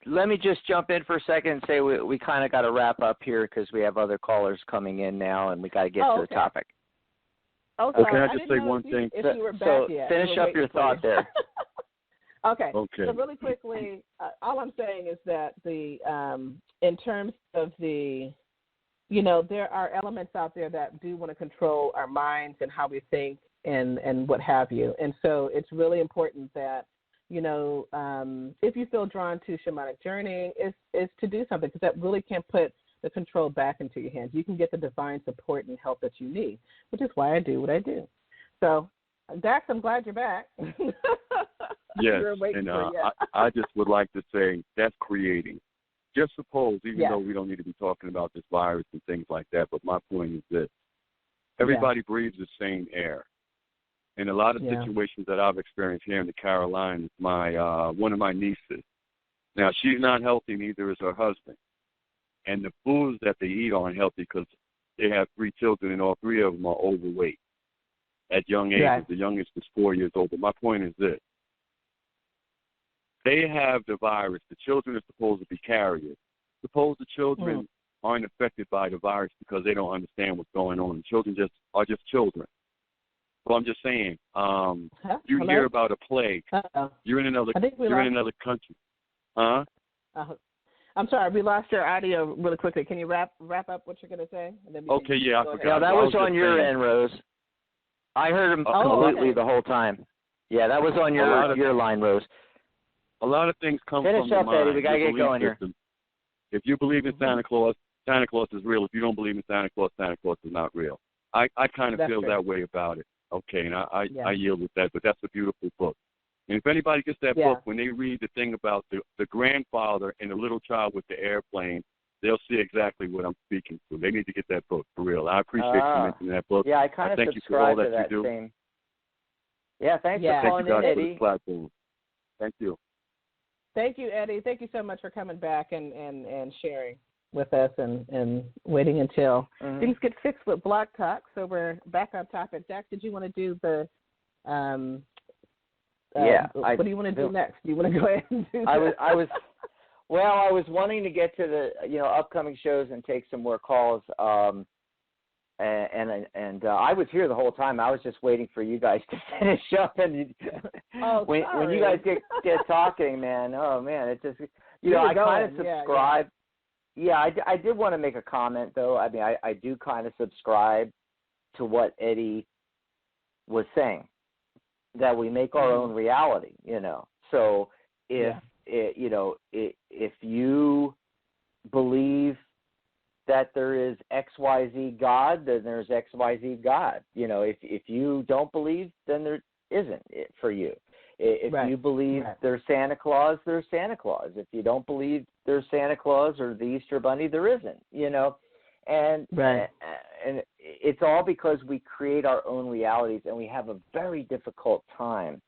Let me just jump in for a second and say we kind of got to wrap up here because we have other callers coming in now, and we got to get to the topic. Oh, can I just say one thing? If you were back yet. Finish up your thought there. Okay. So really quickly, all I'm saying is that in terms of there are elements out there that do want to control our minds and how we think and what have you. And so it's really important that, if you feel drawn to shamanic journeying, is to do something, because that really can put the control back into your hands. You can get the divine support and help that you need, which is why I do what I do. So, Dax, I'm glad you're back. Yes, and I just would like to say that's creating. Just suppose, even though we don't need to be talking about this virus and things like that, but my point is this. Everybody breathes the same air. In a lot of situations that I've experienced here in the Carolinas, one of my nieces, now she's not healthy, neither is her husband. And the foods that they eat aren't healthy because they have 3 children and all 3 of them are overweight at young ages. Yeah. The youngest is 4 years old. But my point is this. They have the virus. The children are supposed to be carriers. Suppose the children aren't affected by the virus because they don't understand what's going on. The children are just children. So I'm just saying, you hear about a plague. You're in another country. Huh? I'm sorry, we lost your audio really quickly. Can you wrap up what you're going to say? And then I forgot. Yeah, that was on your end, Rose. I heard him completely the whole time. Yeah, that was on your line, Rose. A lot of things come from the mind. Eddie. We got to get going here. If you believe in Santa Claus is real. If you don't believe in Santa Claus is not real. I kind of feel that way about it. Okay, and I yield with that, but that's a beautiful book. And if anybody gets that book, when they read the thing about the grandfather and the little child with the airplane, they'll see exactly what I'm speaking to. They need to get that book, for real. I appreciate you mentioning that book. Yeah, I kind of subscribe to that same. Yeah, thanks for calling in, Eddie. Thank you. Thank you, Eddie. Thank you so much for coming back and sharing. with us and waiting until things get fixed with Blog Talk. So we're back on topic. Jack, did you want to do the what do you want to do next? Do you want to go ahead and do that? I was wanting to get to the upcoming shows and take some more calls. And I was here the whole time. I was just waiting for you guys to finish up. And when you guys get talking, man, it just I kind of subscribe. Yeah, I did want to make a comment though. I mean, I do kind of subscribe to what Eddie was saying, that we make our own reality. So if if you believe that there is XYZ God, then there's XYZ God. If you don't believe, then there isn't it for you. If you believe there's Santa Claus, there's Santa Claus. If you don't believe there's Santa Claus or the Easter Bunny, there isn't. And it's all because we create our own realities, and we have a very difficult time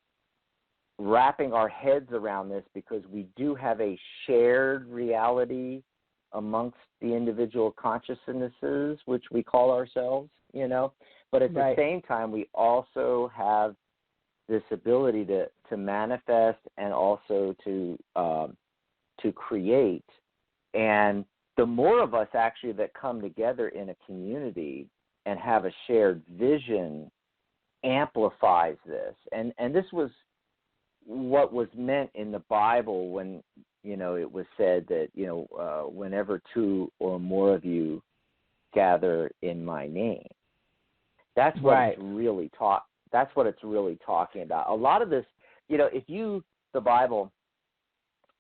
wrapping our heads around this because we do have a shared reality amongst the individual consciousnesses, which we call ourselves, But at the same time, we also have this ability to manifest and also to create. And the more of us actually that come together in a community and have a shared vision amplifies this. And this was what was meant in the Bible when it was said that, whenever two or more of you gather in my name. That's what it's really that's what it's really talking about. A lot of this, if the Bible,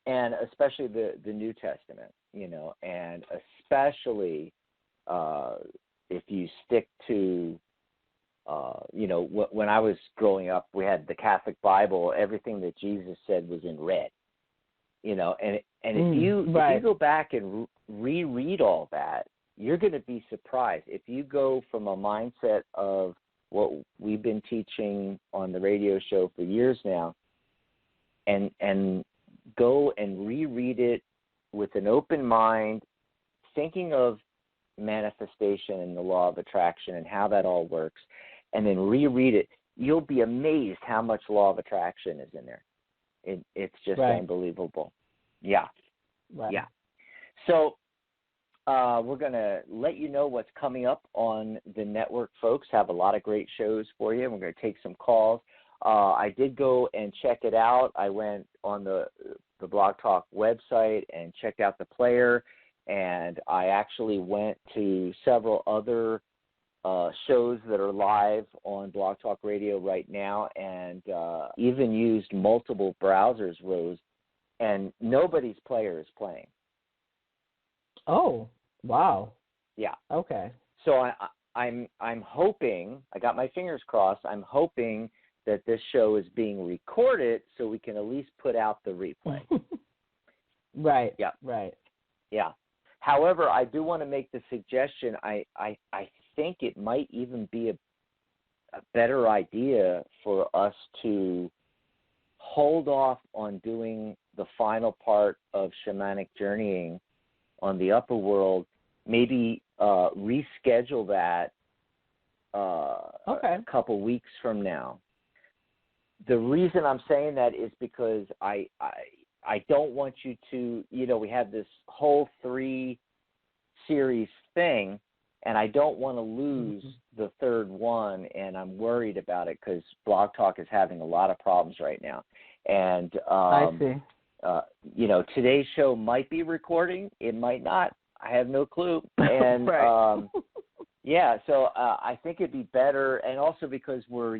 and especially the New Testament, and especially if you stick to, when I was growing up, we had the Catholic Bible. Everything that Jesus said was in red. And if you go back and reread all that, you're going to be surprised. If you go from a mindset of what we've been teaching on the radio show for years now, and go and reread it with an open mind, thinking of manifestation and the law of attraction and how that all works, and then reread it, you'll be amazed how much law of attraction is in there. It's just unbelievable. Yeah. Yeah. So we're going to let you know what's coming up on the network, folks. Have a lot of great shows for you. We're going to take some calls. I did go and check it out. I went on the Blog Talk website and checked out the player, and I actually went to several other shows that are live on Blog Talk Radio right now, and even used multiple browsers, Rose, and nobody's player is playing. Oh, wow. Yeah. Okay. So I'm hoping, I got my fingers crossed, I'm hoping that this show is being recorded so we can at least put out the replay. Right. Yeah. Right. Yeah. However, I do want to make the suggestion, I think it might even be a better idea for us to hold off on doing the final part of Shamanic Journeying on the upper world, maybe reschedule that a couple weeks from now. The reason I'm saying that is because I don't want you to, we have this whole 3-series thing, and I don't want to lose the third one, and I'm worried about it because Blog Talk is having a lot of problems right now. And I see. Today's show might be recording. It might not. I have no clue. And so I think it'd be better, and also because we're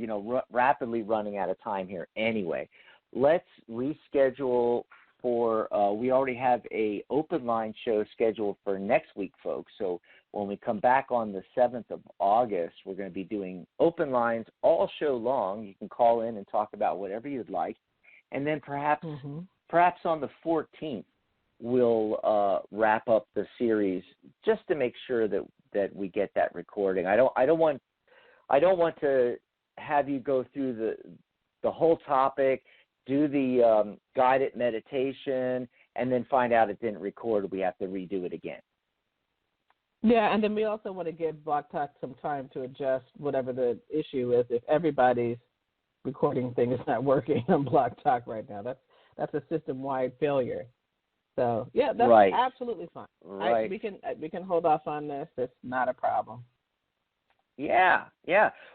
rapidly running out of time here anyway. Let's reschedule for. We already have a open line show scheduled for next week, folks. So when we come back on the 7th of August, we're going to be doing open lines all show long. You can call in and talk about whatever you'd like, and then perhaps on the 14th, we'll wrap up the series just to make sure that we get that recording. I don't want to have you go through the whole topic, do the guided meditation, and then find out it didn't record. We have to redo it again. Yeah, and then we also want to give Block Talk some time to adjust whatever the issue is. If everybody's recording thing is not working on Block Talk right now, that's a system-wide failure. So yeah, that's right. absolutely fine. Right. We can hold off on this. It's not a problem. Yeah.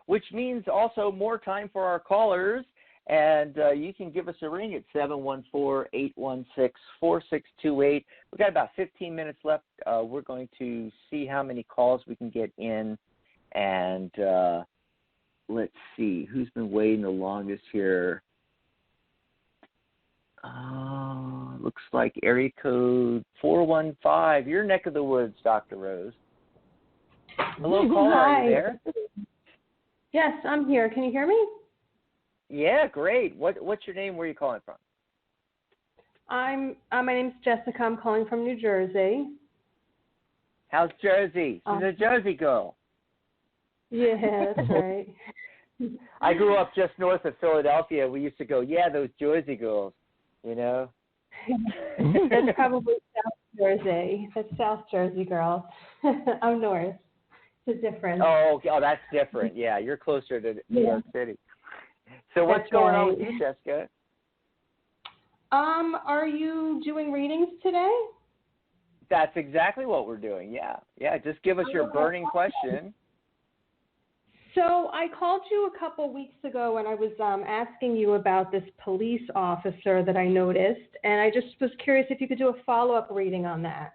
Which means also more time for our callers, and you can give us a ring at 714-816-4628. We've got about 15 minutes left. We're going to see how many calls we can get in, and let's see who's been waiting the longest here. Looks like area code 415. Your neck of the woods, Dr. Rose. Hello, caller. Hi. Are you there? Yes, I'm here. Can you hear me? Yeah, great. What's your name? Where are you calling from? My name's Jessica. I'm calling from New Jersey. How's Jersey? She's a Jersey girl. Yeah, that's right. I grew up just north of Philadelphia. We used to go, yeah, those Jersey girls, you know. That's probably South Jersey. That's South Jersey girls. I'm north. It's different. Oh, that's different. Yeah, you're closer to New York City. So what's going on with you, Jessica? Are you doing readings today? That's exactly what we're doing. Yeah. Just give us your burning question. So I called you a couple weeks ago and I was asking you about this police officer that I noticed, and I just was curious if you could do a follow-up reading on that.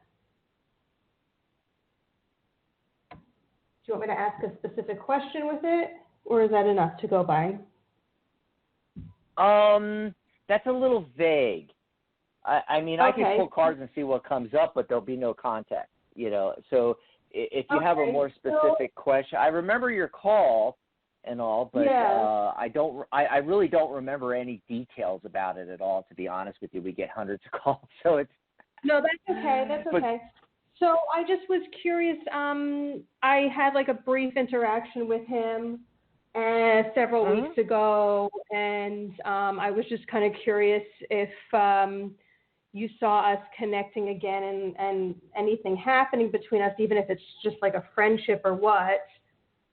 Do you want me to ask a specific question with it, or is that enough to go by? That's a little vague. I mean, I can pull cards and see what comes up, but there'll be no context, you know. So if you have a more specific question, I remember your call and all, but I really don't remember any details about it at all. To be honest with you, we get hundreds of calls, so it's no, that's okay. That's okay. So I just was curious. I had like a brief interaction with him several weeks ago, and I was just kind of curious if you saw us connecting again and anything happening between us, even if it's just like a friendship or what.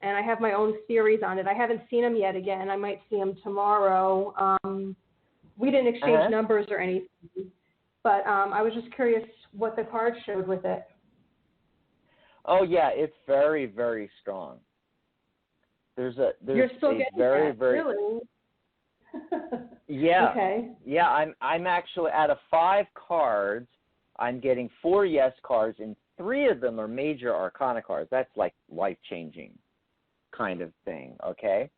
And I have my own theories on it. I haven't seen him yet again. I might see him tomorrow. We didn't exchange numbers or anything, but I was just curious what the card showed with it. Oh, yeah, it's very, very strong. You're still getting very, that, very, really? Yeah. Okay. Yeah, I'm actually out of 5 cards, I'm getting 4 yes cards, and 3 of them are major arcana cards. That's like life-changing kind of thing, okay?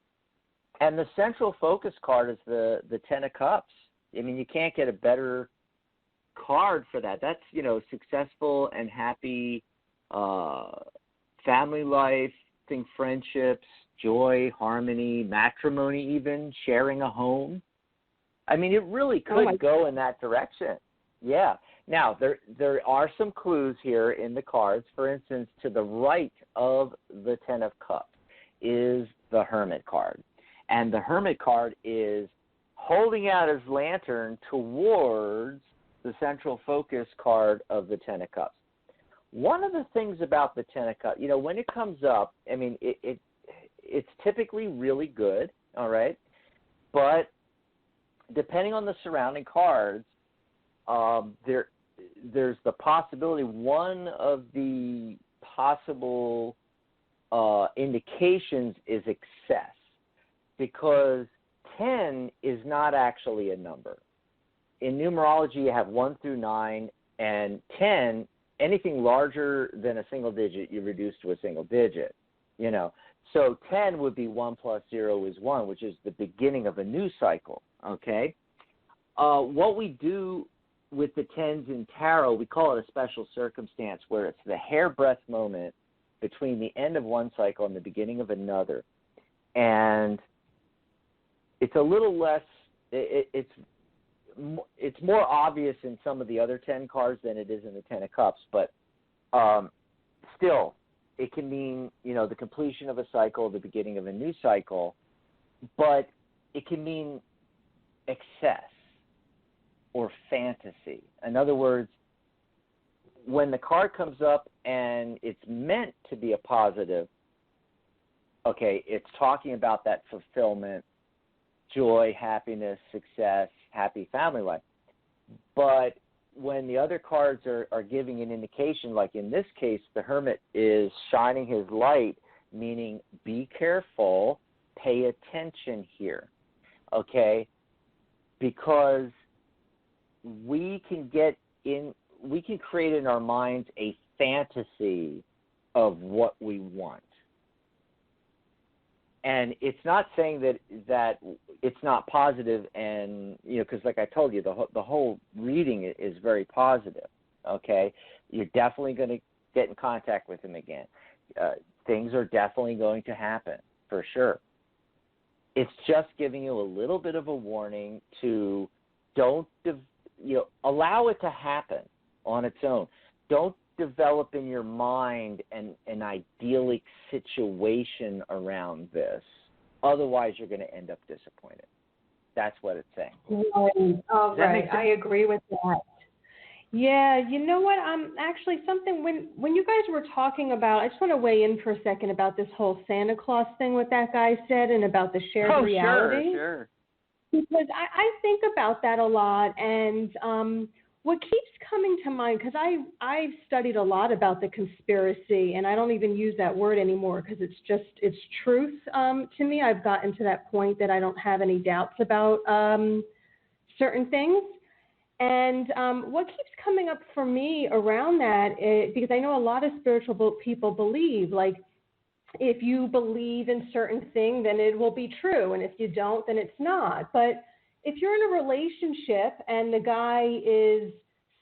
And the central focus card is the 10 of Cups. I mean, you can't get a better card for that. That's, you know, successful and happy family life, friendships, joy, harmony, matrimony even, sharing a home. I mean, it really could go in that direction. Yeah. Now, there are some clues here in the cards. For instance, to the right of the 10 of Cups is the Hermit card. And the Hermit card is holding out his lantern towards the central focus card of the 10 of Cups. One of the things about the 10 of Cups, you know, when it comes up, I mean, it's typically really good, all right? But depending on the surrounding cards, there's the possibility, one of the possible indications is excess, because 10 is not actually a number. In numerology, you have 1 through 9, and 10, anything larger than a single digit, you reduce to a single digit, you know. So 10 would be 1 plus 0 is 1, which is the beginning of a new cycle, okay? What we do with the 10s in tarot, we call it a special circumstance, where it's the hairbreadth moment between the end of one cycle and the beginning of another. And it's a little less, it's more obvious in some of the other 10 cards than it is in the 10 of Cups, but still, it can mean, you know, the completion of a cycle, the beginning of a new cycle, but it can mean excess or fantasy. In other words, when the card comes up and it's meant to be a positive, okay, it's talking about that fulfillment, joy, happiness, success, happy family life. But when the other cards are giving an indication, like in this case, the Hermit is shining his light, meaning be careful, pay attention here, okay? Because we can create in our minds a fantasy of what we want. And it's not saying that it's not positive, and because like I told you, the whole reading is very positive. Okay, you're definitely going to get in contact with him again. Things are definitely going to happen for sure. It's just giving you a little bit of a warning to allow it to happen on its own. Don't develop in your mind an idyllic situation around this. Otherwise, you're going to end up disappointed. That's what it's saying. Right. Oh, right. I agree with that. Yeah, you know what? Actually something when you guys were talking about, I just want to weigh in for a second about this whole Santa Claus thing, what that guy said, and about the shared reality. Oh, sure. Because I think about that a lot, and what keeps coming to mind, because I've studied a lot about the conspiracy, and I don't even use that word anymore because it's truth to me. I've gotten to that point that I don't have any doubts about certain things. And what keeps coming up for me around that is, because I know a lot of spiritual people believe, like, if you believe in certain thing, then it will be true. And if you don't, then it's not. But if you're in a relationship and the guy is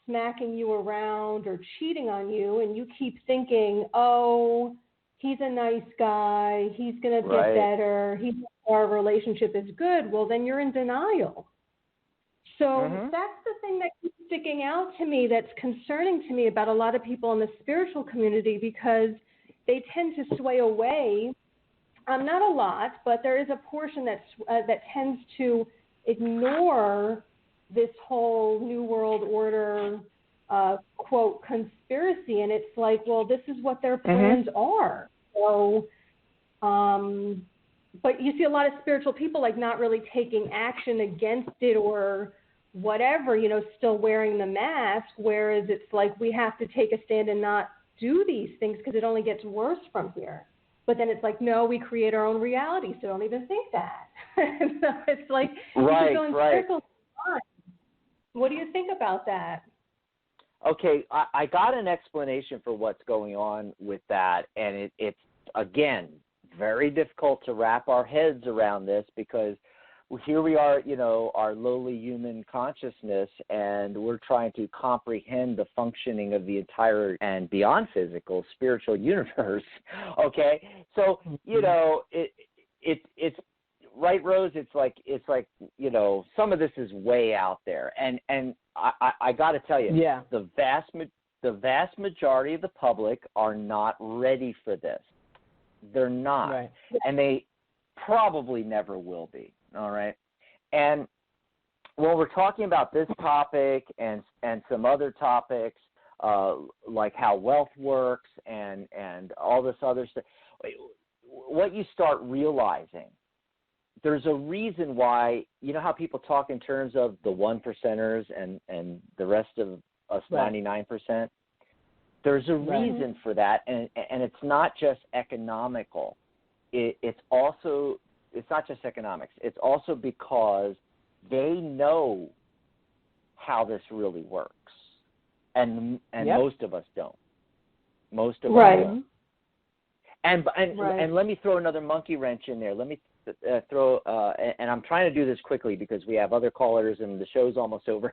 smacking you around or cheating on you, and you keep thinking, oh, he's a nice guy, he's going to get better, our relationship is good, well, then you're in denial. So that's the thing that keeps sticking out to me, that's concerning to me about a lot of people in the spiritual community, because they tend to sway away. Not a lot, but there is a portion that tends to ignore this whole New World Order, quote, conspiracy. And it's like, well, this is what their plans are. So, but you see a lot of spiritual people, like, not really taking action against it or whatever, still wearing the mask, whereas it's like we have to take a stand and not do these things because it only gets worse from here. But then it's like, no, we create our own reality, so don't even think that. So it's like you can go in circles. What do you think about that? Okay, I got an explanation for what's going on with that, and it's, again, very difficult to wrap our heads around this, because here we are, our lowly human consciousness, and we're trying to comprehend the functioning of the entire and beyond physical spiritual universe. Okay, so it's right, Rose. It's like some of this is way out there, and I got to tell you, the vast majority of the public are not ready for this. They're not, and they probably never will be. All right. And when we're talking about this topic and some other topics, like how wealth works and all this other stuff, what you start realizing, there's a reason why, how people talk in terms of the 1%ers and the rest of us 99%? There's a reason for that, and it's not just economical. It's not just economics. It's also because they know how this really works, and most of us don't. Most of us don't. And let me throw another monkey wrench in there. Let me throw, and I'm trying to do this quickly because we have other callers and the show's almost over.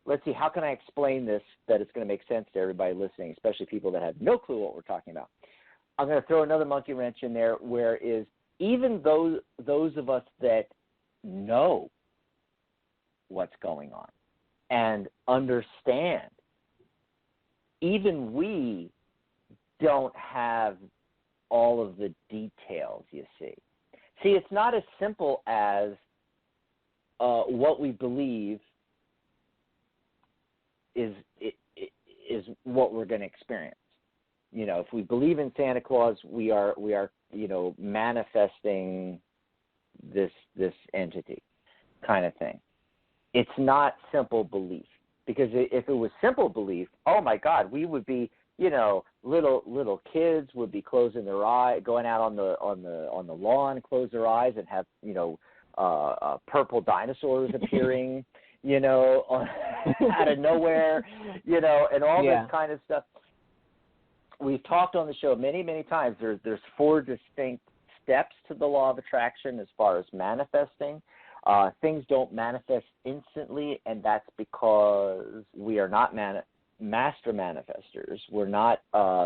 Let's see, how can I explain this that it's going to make sense to everybody listening, especially people that have no clue what we're talking about. I'm going to throw another monkey wrench in there, where is even those of us that know what's going on and understand, even we don't have all of the details, you see. See, it's not as simple as what we believe is what we're going to experience. You know, if we believe in Santa Claus, we are manifesting this entity kind of thing. It's not simple belief, because if it was simple belief, oh my God, we would be, little kids would be closing their eyes, going out on the lawn, close their eyes, and have purple dinosaurs appearing, out of nowhere, and all this kind of stuff. We've talked on the show many, many times. There's 4 distinct steps to the law of attraction as far as manifesting. Things don't manifest instantly, and that's because we are not master manifestors. We're not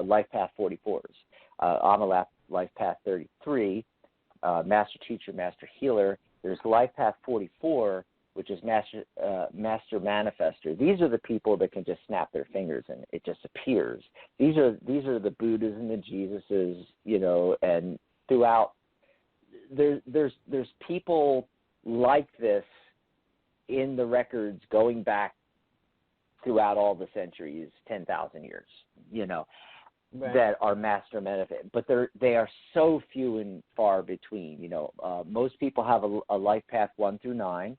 Life Path 44s. I'm a Life Path 33, Master Teacher, Master Healer. There's Life Path 44, which is Master Manifester. These are the people that can just snap their fingers and it just appears. These are the Buddhas and the Jesuses, and throughout there's people like this in the records going back throughout all the centuries, 10,000 years, that are master manifest, but they are so few and far between. Most people have a life path 1 through 9.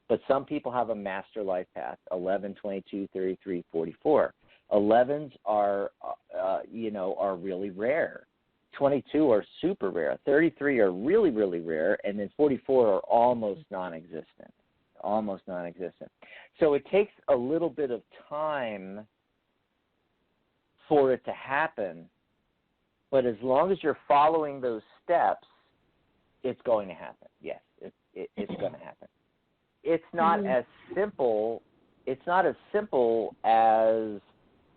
But some people have a master life path, 11, 22, 33, 44. 11s are really rare. 22 are super rare. 33 are really, really rare. And then 44 are almost non-existent. So it takes a little bit of time for it to happen. But as long as you're following those steps, it's going to happen. Yes, it's going to happen. It's not as simple. It's not as simple as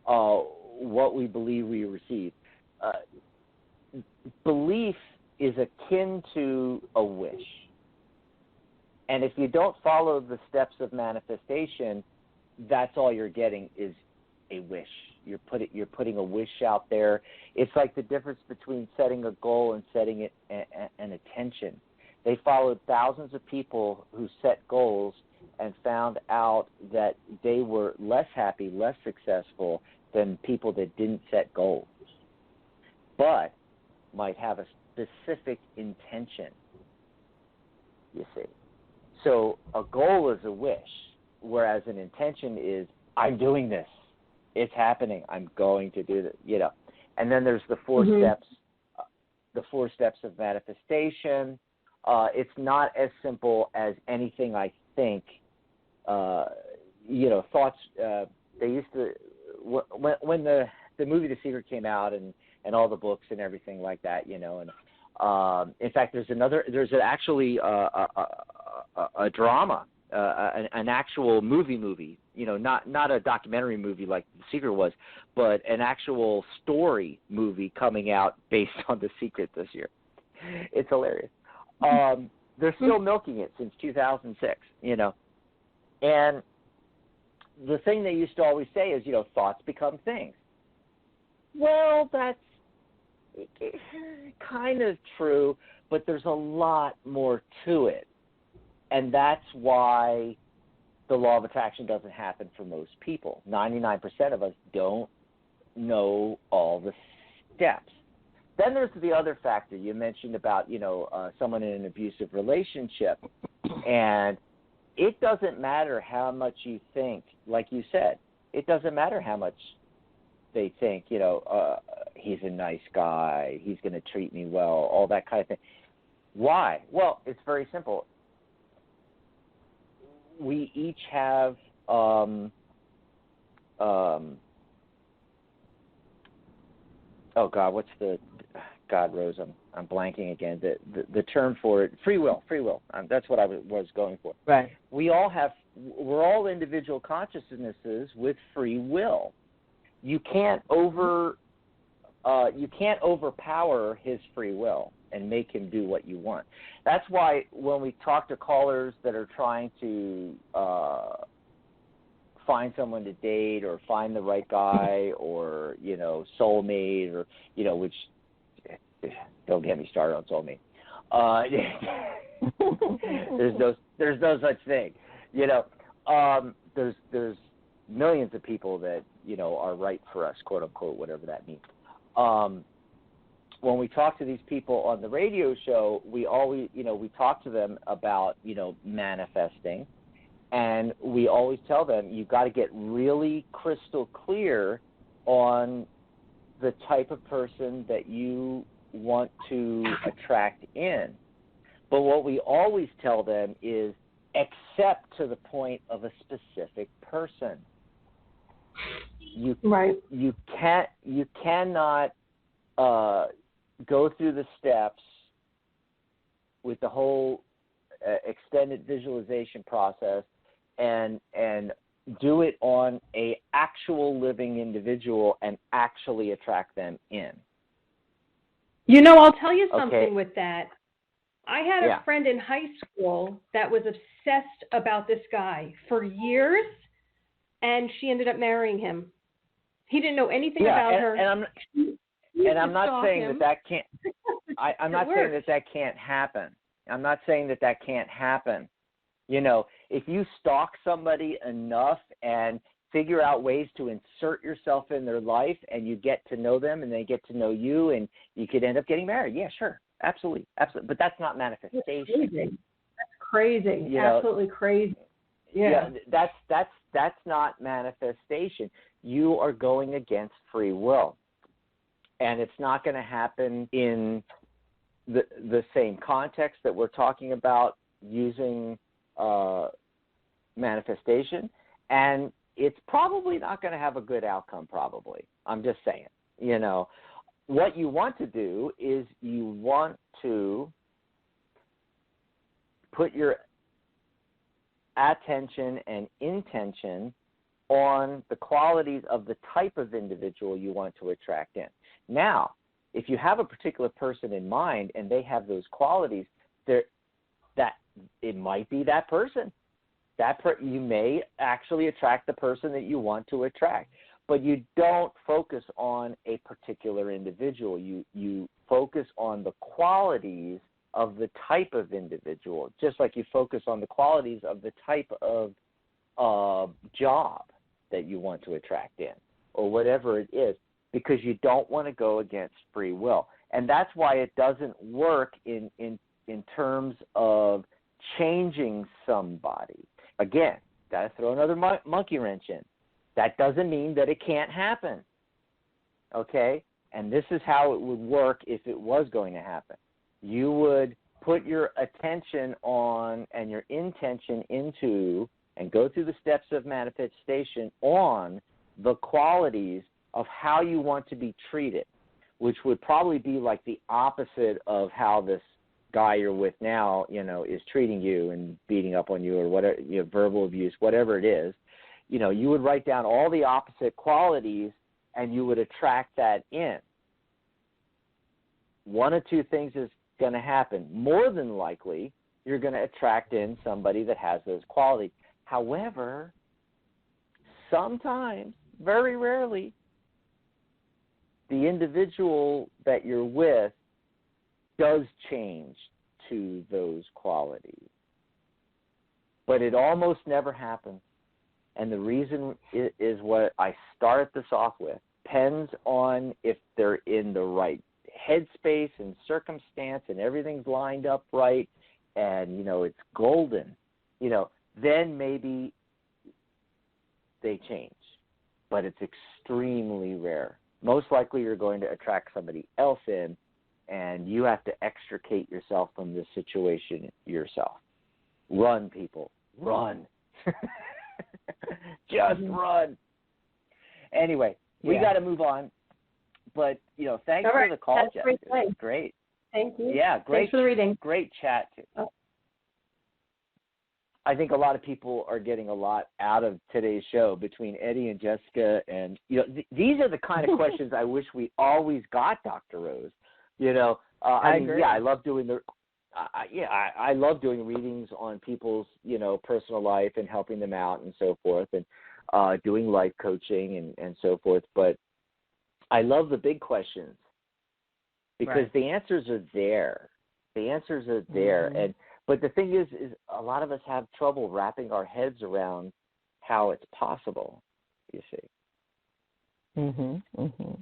what we believe we receive. Belief is akin to a wish, and if you don't follow the steps of manifestation, that's all you're getting is a wish. You're putting a wish out there. It's like the difference between setting a goal and setting an intention. They followed thousands of people who set goals and found out that they were less happy, less successful than people that didn't set goals, but might have a specific intention, you see. So a goal is a wish, whereas an intention is, I'm doing this. It's happening. I'm going to do this, And then there's the 4 steps, the 4 steps of manifestation. It's not as simple as anything I think. Thoughts. They used to when the movie The Secret came out and all the books and everything like that. And in fact, there's actually a drama, an actual movie. Not a documentary movie like The Secret was, but an actual story movie coming out based on The Secret this year. It's hilarious. They're still milking it since 2006, And the thing they used to always say is, thoughts become things. Well, that's kind of true, but there's a lot more to it. And that's why the law of attraction doesn't happen for most people. 99% of us don't know all the steps. Then there's the other factor you mentioned about, someone in an abusive relationship. And it doesn't matter how much you think, like you said, it doesn't matter how much they think, he's a nice guy, he's going to treat me well, all that kind of thing. Why? Well, it's very simple. We each have Rose, I'm blanking again. The term for it, free will. That's what I was going for. Right. We're all individual consciousnesses with free will. You can't overpower his free will and make him do what you want. That's why when we talk to callers that are trying to find someone to date or find the right guy or, soulmate or, which, don't get me started on soulmate. There's no such thing. There's millions of people that, are right for us, quote unquote, whatever that means. When we talk to these people on the radio show, we always, we talk to them about, manifesting, and we always tell them you've got to get really crystal clear on the type of person that you want to attract in. But what we always tell them is accept to the point of a specific person. You cannot go through the steps with the whole extended visualization process and do it on a actual living individual and actually attract them in. I'll tell you something Okay. with that. I had a friend in high school that was obsessed about this guy for years, and she ended up marrying him. He didn't know anything about her. And I'm not saying that can't. I'm not saying that can't happen. I'm not saying that can't happen. If you stalk somebody enough and figure out ways to insert yourself in their life, and you get to know them, and they get to know you, and you could end up getting married. Yeah, sure, absolutely. But that's not manifestation. That's crazy. Absolutely crazy. Yeah. That's not manifestation. You are going against free will. And it's not going to happen in the same context that we're talking about using manifestation. And it's probably not going to have a good outcome, probably. I'm just saying. What you want to do is you want to put your attention and intention on the qualities of the type of individual you want to attract in. Now, if you have a particular person in mind and they have those qualities, that it might be that person. You may actually attract the person that you want to attract, but you don't focus on a particular individual. You focus on the qualities of the type of individual, just like you focus on the qualities of the type of job that you want to attract in, or whatever it is, because you don't want to go against free will. And that's why it doesn't work in terms of changing somebody. Again, got to throw another monkey wrench in. That doesn't mean that it can't happen. Okay? And this is how it would work if it was going to happen. You would put your attention on and your intention into and go through the steps of manifestation on the qualities of how you want to be treated, which would probably be like the opposite of how this guy you're with now, is treating you and beating up on you or whatever, verbal abuse, whatever it is. You would write down all the opposite qualities and you would attract that in. One of two things is going to happen. More than likely, you're going to attract in somebody that has those qualities. However, sometimes, very rarely, the individual that you're with does change to those qualities. But it almost never happens. And the reason is what I start this off with. Depends on if they're in the right headspace and circumstance and everything's lined up right and, it's golden, then maybe they change. But it's extremely rare. Most likely you're going to attract somebody else in, and you have to extricate yourself from this situation yourself. Run, people. Run. Just run. Anyway, we got to move on. But, thanks for the call, Jeff. It was great. Thank you. Yeah, great. Thanks for the reading. Great chat, too. Oh. I think a lot of people are getting a lot out of today's show between Eddie and Jessica. And, these are the kind of questions I wish we always got, Dr. Rose. I agree. Yeah, I love doing I love doing readings on people's, personal life and helping them out and so forth, and doing life coaching and so forth. But I love the big questions because the answers are there. The answers are there. Mm-hmm. But the thing is a lot of us have trouble wrapping our heads around how it's possible. You see. Mm-hmm.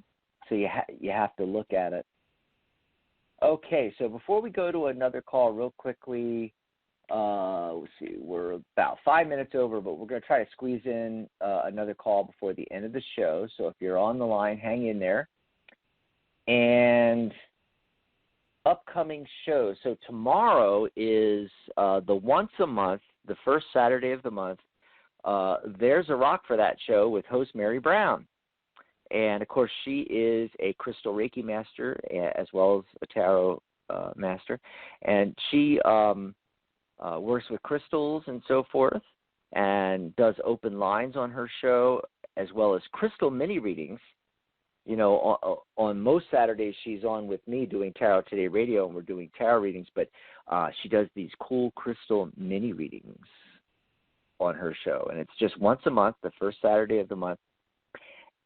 So you have to look at it. Okay, so before we go to another call, real quickly, let's see, we're about 5 minutes over, but we're going to try to squeeze in another call before the end of the show. So if you're on the line, hang in there. And upcoming shows. So tomorrow is the once a month, the first Saturday of the month. There's a Rock for That show with host Mary Brown. And, of course, she is a crystal Reiki master as well as a tarot master. And she works with crystals and so forth and does open lines on her show as well as crystal mini readings. You know, on most Saturdays she's on with me doing Tarot Today Radio, and we're doing tarot readings, but she does these cool crystal mini readings on her show. And it's just once a month, the first Saturday of the month.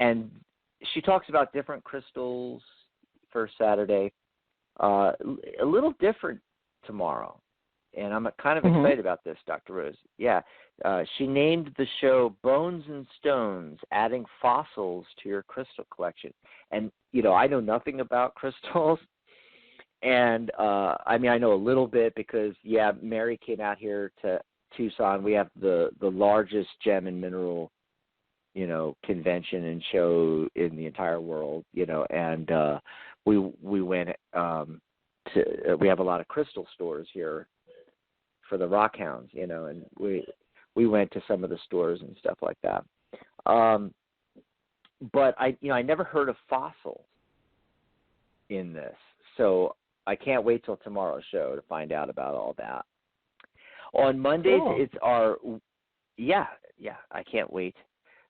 And she talks about different crystals first Saturday. A little different tomorrow. And I'm kind of excited about this, Dr. Rose. Yeah. She named the show Bones and Stones, Adding Fossils to Your Crystal Collection. And, you know, I know nothing about crystals. And, I mean, I know a little bit because, yeah, Mary came out here to Tucson. We have the largest gem and mineral, you know, convention and show in the entire world, you know, and we went we have a lot of crystal stores here for the Rockhounds, you know, and we went to some of the stores and stuff like that. But I never heard of fossils in this, so I can't wait till tomorrow's show to find out about all that. On Mondays, it's our I can't wait.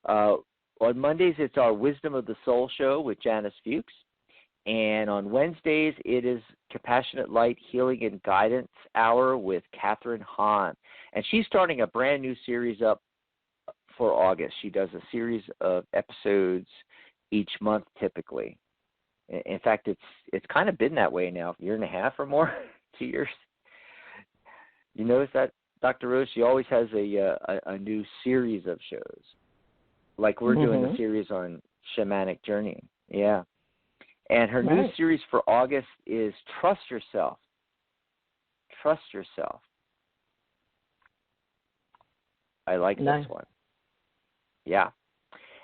On Mondays, it's our Wisdom of the Soul show with Janice Fuchs. And on Wednesdays, it is Compassionate Light Healing and Guidance Hour with Catherine Hahn. And she's starting a brand new series up for August. She does a series of episodes each month typically. In fact, it's kind of been that way now, a year and a half or more, 2 years. You notice that, Dr. Rose? She always has a new series of shows. Like we're doing a series on Shamanic Journeying. Yeah. And her new series for August is Trust Yourself. Trust Yourself. I like this one. Yeah.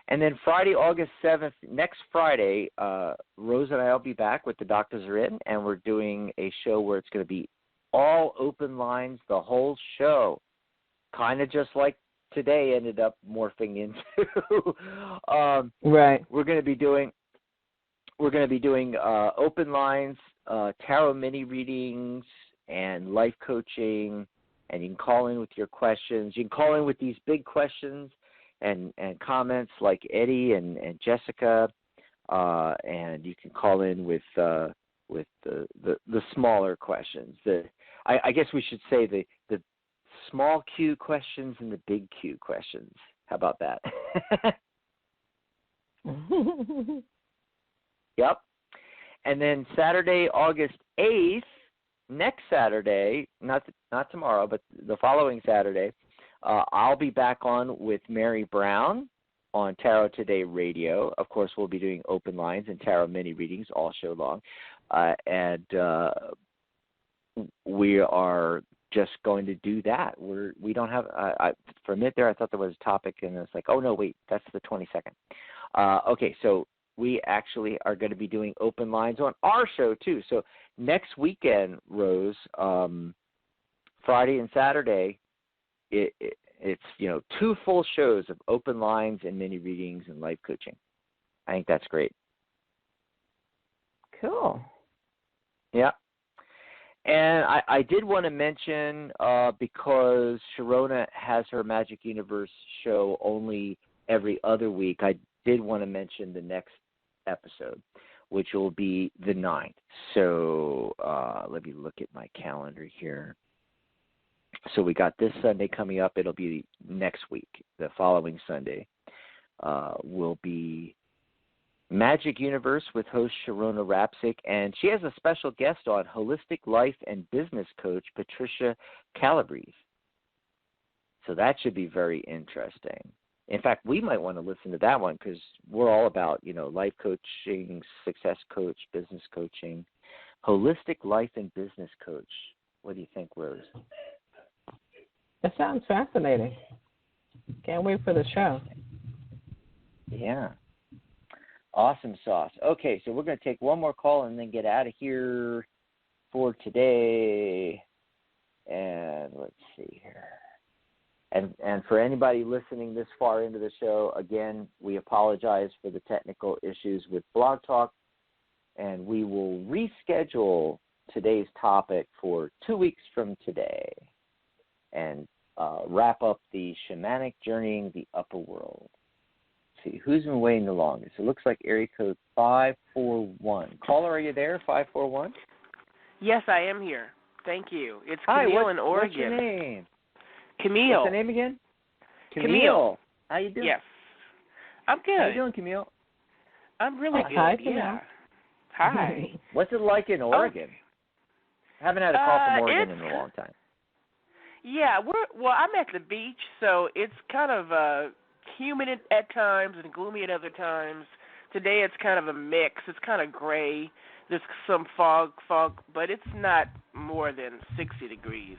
And then Friday, August 7th, next Friday, Rose and I will be back with The Doctors Are In, and we're doing a show where it's going to be all open lines, the whole show. Kind of just like today ended up morphing into. Right. We're going to be doing open lines, tarot mini readings, and life coaching, and you can call in with your questions. You can call in with these big questions and comments like Eddie and Jessica, and you can call in with the smaller questions. I guess we should say the small Q questions and the big Q questions. How about that? Yep. And then Saturday, August 8th, next Saturday, not tomorrow, but the following Saturday, I'll be back on with Mary Brown on Tarot Today Radio. Of course, we'll be doing open lines and tarot mini readings all show long. And we are just going to do that. We don't have for a minute there, I thought there was a topic, and it's like, oh, no, wait, that's the 22nd. Okay, so we actually are going to be doing open lines on our show, too. So next weekend, Rose, Friday and Saturday, it's, 2 full shows of open lines and mini readings and life coaching. I think that's great. Cool. Yeah. And I did want to mention, because Sharona has her Magic Universe show only every other week, I did want to mention the next episode, which will be the 9th. So let me look at my calendar here. So we got this Sunday coming up. It'll be next week. The following Sunday will be Magic Universe with host Sharona Rapsick, and she has a special guest on, holistic life and business coach Patricia Calabrese. So that should be very interesting. In fact, we might want to listen to that one because we're all about, life coaching, success coach, business coaching, holistic life and business coach. What do you think, Rose? That sounds fascinating. Can't wait for the show. Yeah. Awesome sauce. Okay, so we're going to take one more call and then get out of here for today. And let's see here. And for anybody listening this far into the show, again, we apologize for the technical issues with Blog Talk, and we will reschedule today's topic for 2 weeks from today and wrap up the Shamanic Journeying the Upper World. Let's see, who's been waiting the longest? It looks like area code 541. Caller, are you there, 541? Yes, I am here. Thank you. It's Hi, Camille in Oregon. What's your name? Camille. What's the name again? Camille. How you doing? Yes. I'm good. How you doing, Camille? I'm really good. Hi, Camille. Yeah. Hi. What's it like in Oregon? I haven't had a call from Oregon in a long time. Yeah, I'm at the beach, so it's kind of humid at times and gloomy at other times. Today it's kind of a mix. It's kind of gray. There's some fog, but it's not more than 60 degrees.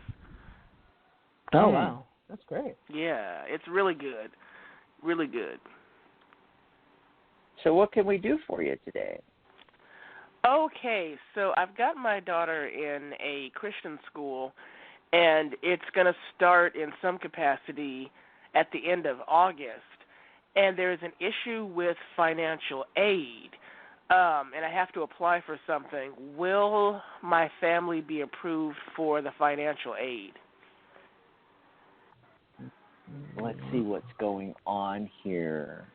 Oh, wow. That's great. Yeah, it's really good. Really good. So what can we do for you today? Okay, so I've got my daughter in a Christian school, and it's going to start in some capacity at the end of August. And there's an issue with financial aid, and I have to apply for something. Will my family be approved for the financial aid? Let's see what's going on here.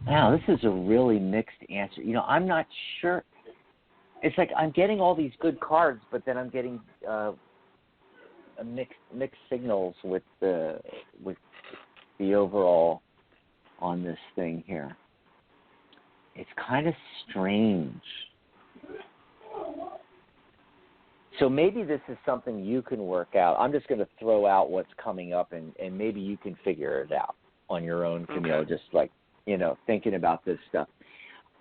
Wow, this is a really mixed answer. I'm not sure. It's like I'm getting all these good cards, but then I'm getting a mixed signals with the overall on this thing here. It's kind of strange. So maybe this is something you can work out. I'm just going to throw out what's coming up, and maybe you can figure it out on your own, Camille, okay. Just like, thinking about this stuff.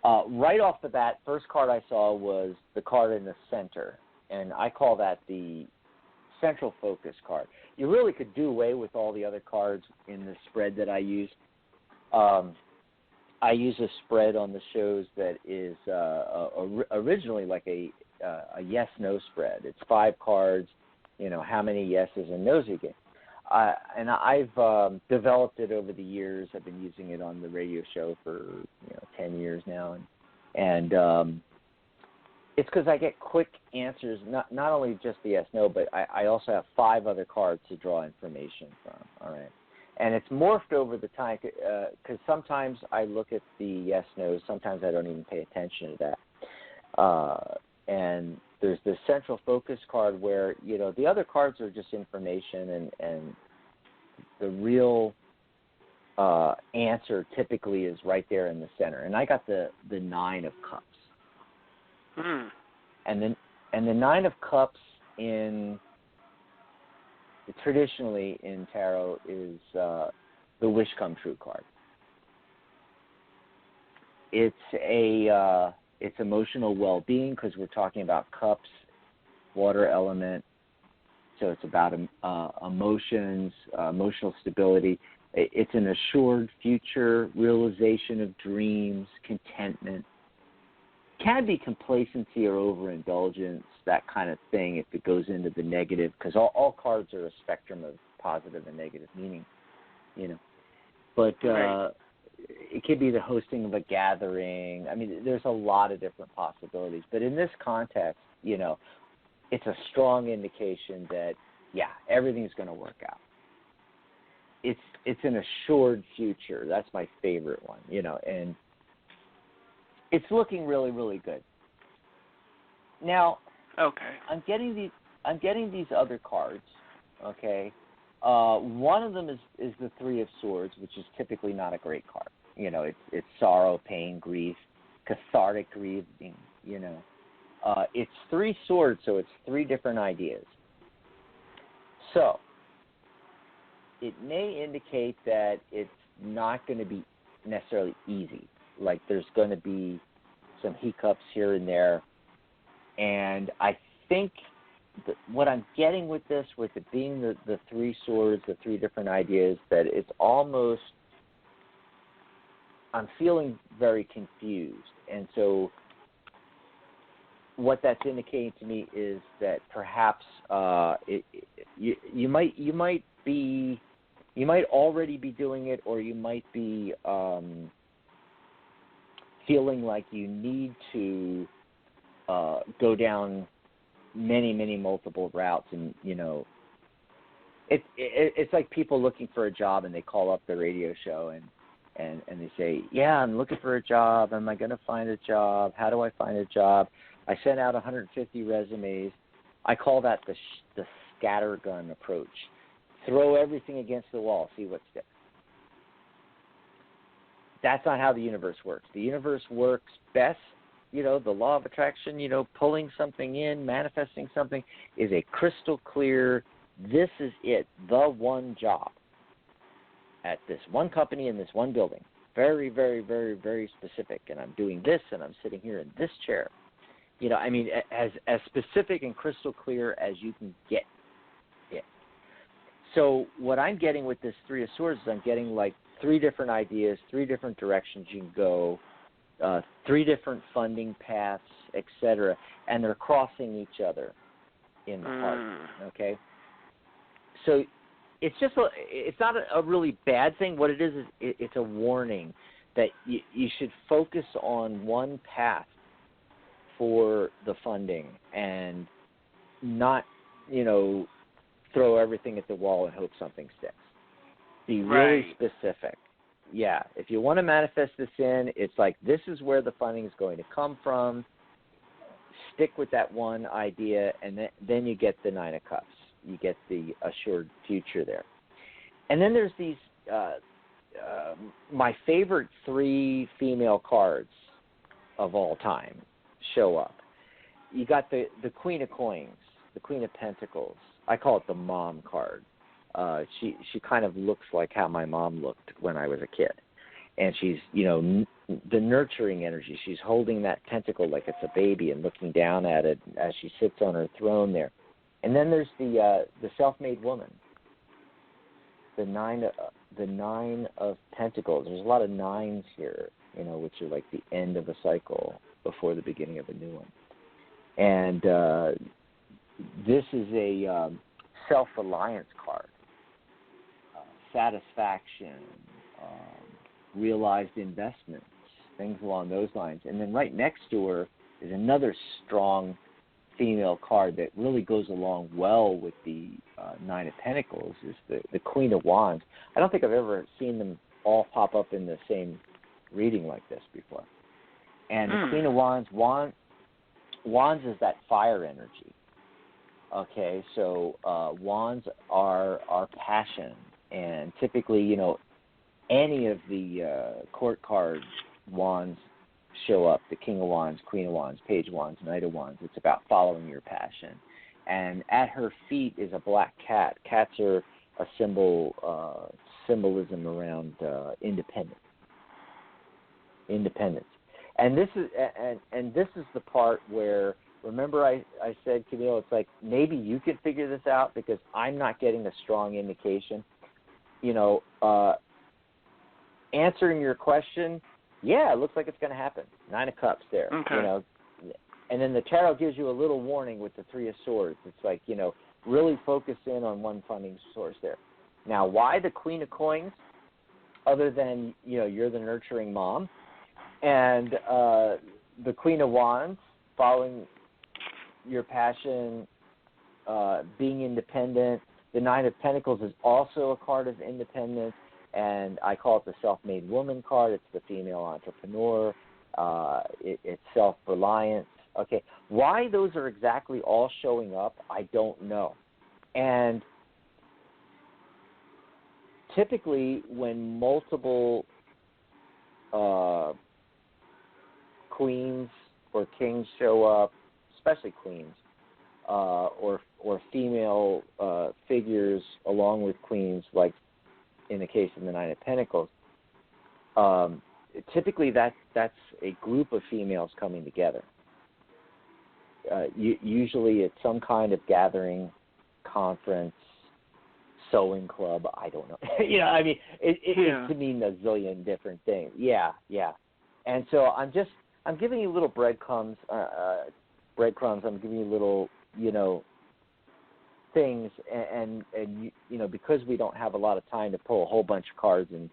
Right off the bat, first card I saw was the card in the center, and I call that the central focus card. You really could do away with all the other cards in the spread that I use. I use a spread on the shows that is originally like a yes-no spread. It's 5 cards, how many yeses and nos you get. And I've developed it over the years. I've been using it on the radio show for 10 years now, and it's because I get quick answers, not only just the yes-no, but I also have 5 other cards to draw information from. All right, and it's morphed over the time because sometimes I look at the yes-no, sometimes I don't even pay attention to that. And there's this central focus card where, the other cards are just information and the real answer typically is right there in the center. And I got the 9 of Cups. And the 9 of Cups traditionally in tarot is the wish come true card. It's emotional well-being because we're talking about cups, water element. So it's about emotions, emotional stability. It's an assured future, realization of dreams, contentment. Can be complacency or overindulgence, that kind of thing if it goes into the negative, because all cards are a spectrum of positive and negative meaning, But right. It could be the hosting of a gathering. I mean, there's a lot of different possibilities. But in this context, it's a strong indication that, everything's going to work out. It's an assured future. That's my favorite one, and it's looking really, really good. Now, okay, I'm getting these other cards, okay? One of them is the 3 of Swords, which is typically not a great card. It's sorrow, pain, grief, cathartic grieving, It's 3 swords, so it's 3 different ideas. So it may indicate that it's not going to be necessarily easy. Like there's going to be some hiccups here and there. And I think what I'm getting with this, with it being the three swords, the three different ideas, that it's almost, I'm feeling very confused. And so what that's indicating to me is that perhaps you might already be doing it, or you might be feeling like you need to go down many multiple routes. And it's like people looking for a job, and they call up the radio show and they say, yeah, I'm looking for a job. Am I going to find a job? How do I find a job? I sent out 150 resumes. I call that the scattergun approach. Throw everything against the wall, see what sticks. That's not how the universe works. The universe works best, the law of attraction, pulling something in, manifesting something is a crystal clear, this is it, the one job at this one company in this one building. Very, very, very, very specific. And I'm doing this, and I'm sitting here in this chair. As specific and crystal clear as you can get it. So what I'm getting with this Three of Swords is I'm getting like three different ideas, three different directions you can go, three different funding paths, etc., and they're crossing each other in the heart. Okay? So it's not a really bad thing. What it is it's a warning that you should focus on one path for the funding and not, throw everything at the wall and hope something sticks. Be really specific. Yeah, if you want to manifest this in, it's like this is where the funding is going to come from. Stick with that one idea, and then you get the Nine of Cups. You get the assured future there. And then there's these, my favorite three female cards of all time show up. You got the Queen of Coins, the Queen of Pentacles. I call it the mom card. She kind of looks like how my mom looked when I was a kid. And she's, the nurturing energy. She's holding that tentacle like it's a baby and looking down at it as she sits on her throne there. And then there's the self-made woman, the nine of Pentacles. There's a lot of nines here, which are like the end of a cycle before the beginning of a new one. And this is a self-reliance card, satisfaction, realized investments, things along those lines. And then right next to her is another strong female card that really goes along well with the Nine of Pentacles, is the Queen of Wands. I don't think I've ever seen them all pop up in the same reading like this before. And the Queen of Wands, Wands is that fire energy. Okay, so wands are passion, and typically, any of the court card wands show up, the King of Wands, Queen of Wands, Page of Wands, Knight of Wands. It's about following your passion. And at her feet is a black cat. Cats are a symbolism around independence. And this is the part where, remember I said, Camille, it's like maybe you could figure this out because I'm not getting a strong indication. Answering your question, yeah, it looks like it's going to happen. Nine of Cups there. Okay. And then the tarot gives you a little warning with the Three of Swords. It's like, really focus in on one funding source there. Now, why the Queen of Coins? Other than, you're the nurturing mom. And the Queen of Wands, following your passion, being independent. The Nine of Pentacles is also a card of independence, and I call it the self-made woman card. It's the female entrepreneur. It's self-reliance. Okay, why those are exactly all showing up, I don't know. And typically when multiple queens or kings show up, especially queens, or female figures along with queens, like in the case of the Nine of Pentacles, typically that's a group of females coming together. Usually it's some kind of gathering, conference, sewing club. I don't know. I mean, it could mean a zillion different things. Yeah. And so I'm giving you little breadcrumbs. I'm giving you little, things, and because we don't have a lot of time to pull a whole bunch of cards and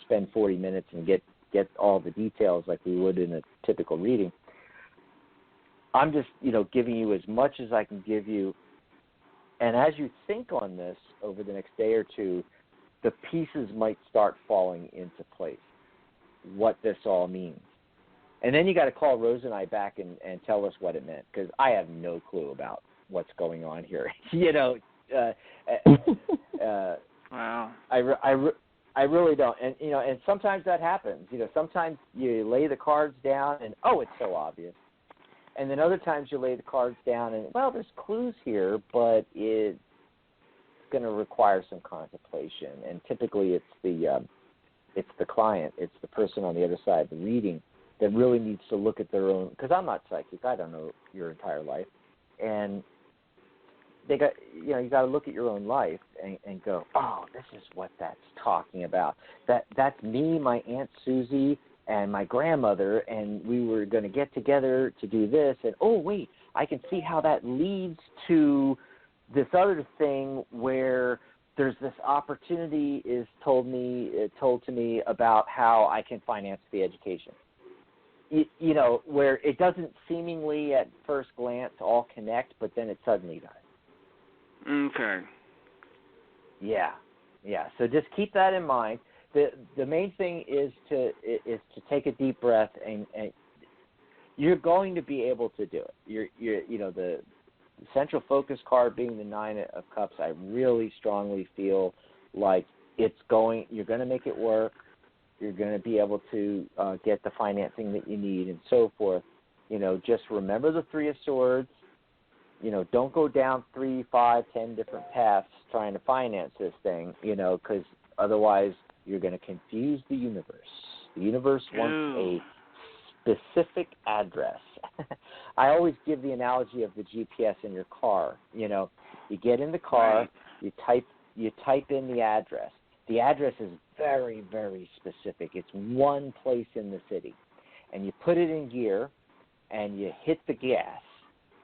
spend 40 minutes and get all the details like we would in a typical reading. I'm just, giving you as much as I can give you. And as you think on this over the next day or two, the pieces might start falling into place, what this all means. And then you got to call Rose and I back and tell us what it meant, because I have no clue about what's going on here. Wow. I really don't. And, and sometimes that happens. Sometimes you lay the cards down and, it's so obvious. And then other times you lay the cards down and, there's clues here, but it's going to require some contemplation. And typically it's the client, it's the person on the other side of the reading that really needs to look at their own, because I'm not psychic, I don't know your entire life. And you got to look at your own life and go, this is what that's talking about. That's me, my Aunt Susie, and my grandmother, and we were going to get together to do this, and wait, I can see how that leads to this other thing where there's this opportunity is told to me about how I can finance the education. Where it doesn't seemingly at first glance all connect, but then it suddenly does. Okay. Yeah. So just keep that in mind. The main thing is to take a deep breath, and you're going to be able to do it. The central focus card being the Nine of Cups, I really strongly feel like you're going to make it work. You're going to be able to get the financing that you need and so forth. Just remember the Three of Swords. Don't go down 3, 5, 10 different paths trying to finance this thing, because otherwise you're going to confuse the universe. The universe wants a specific address. I always give the analogy of the GPS in your car. You get in the car, you type in the address. The address is very, very specific. It's one place in the city. And you put it in gear, and you hit the gas.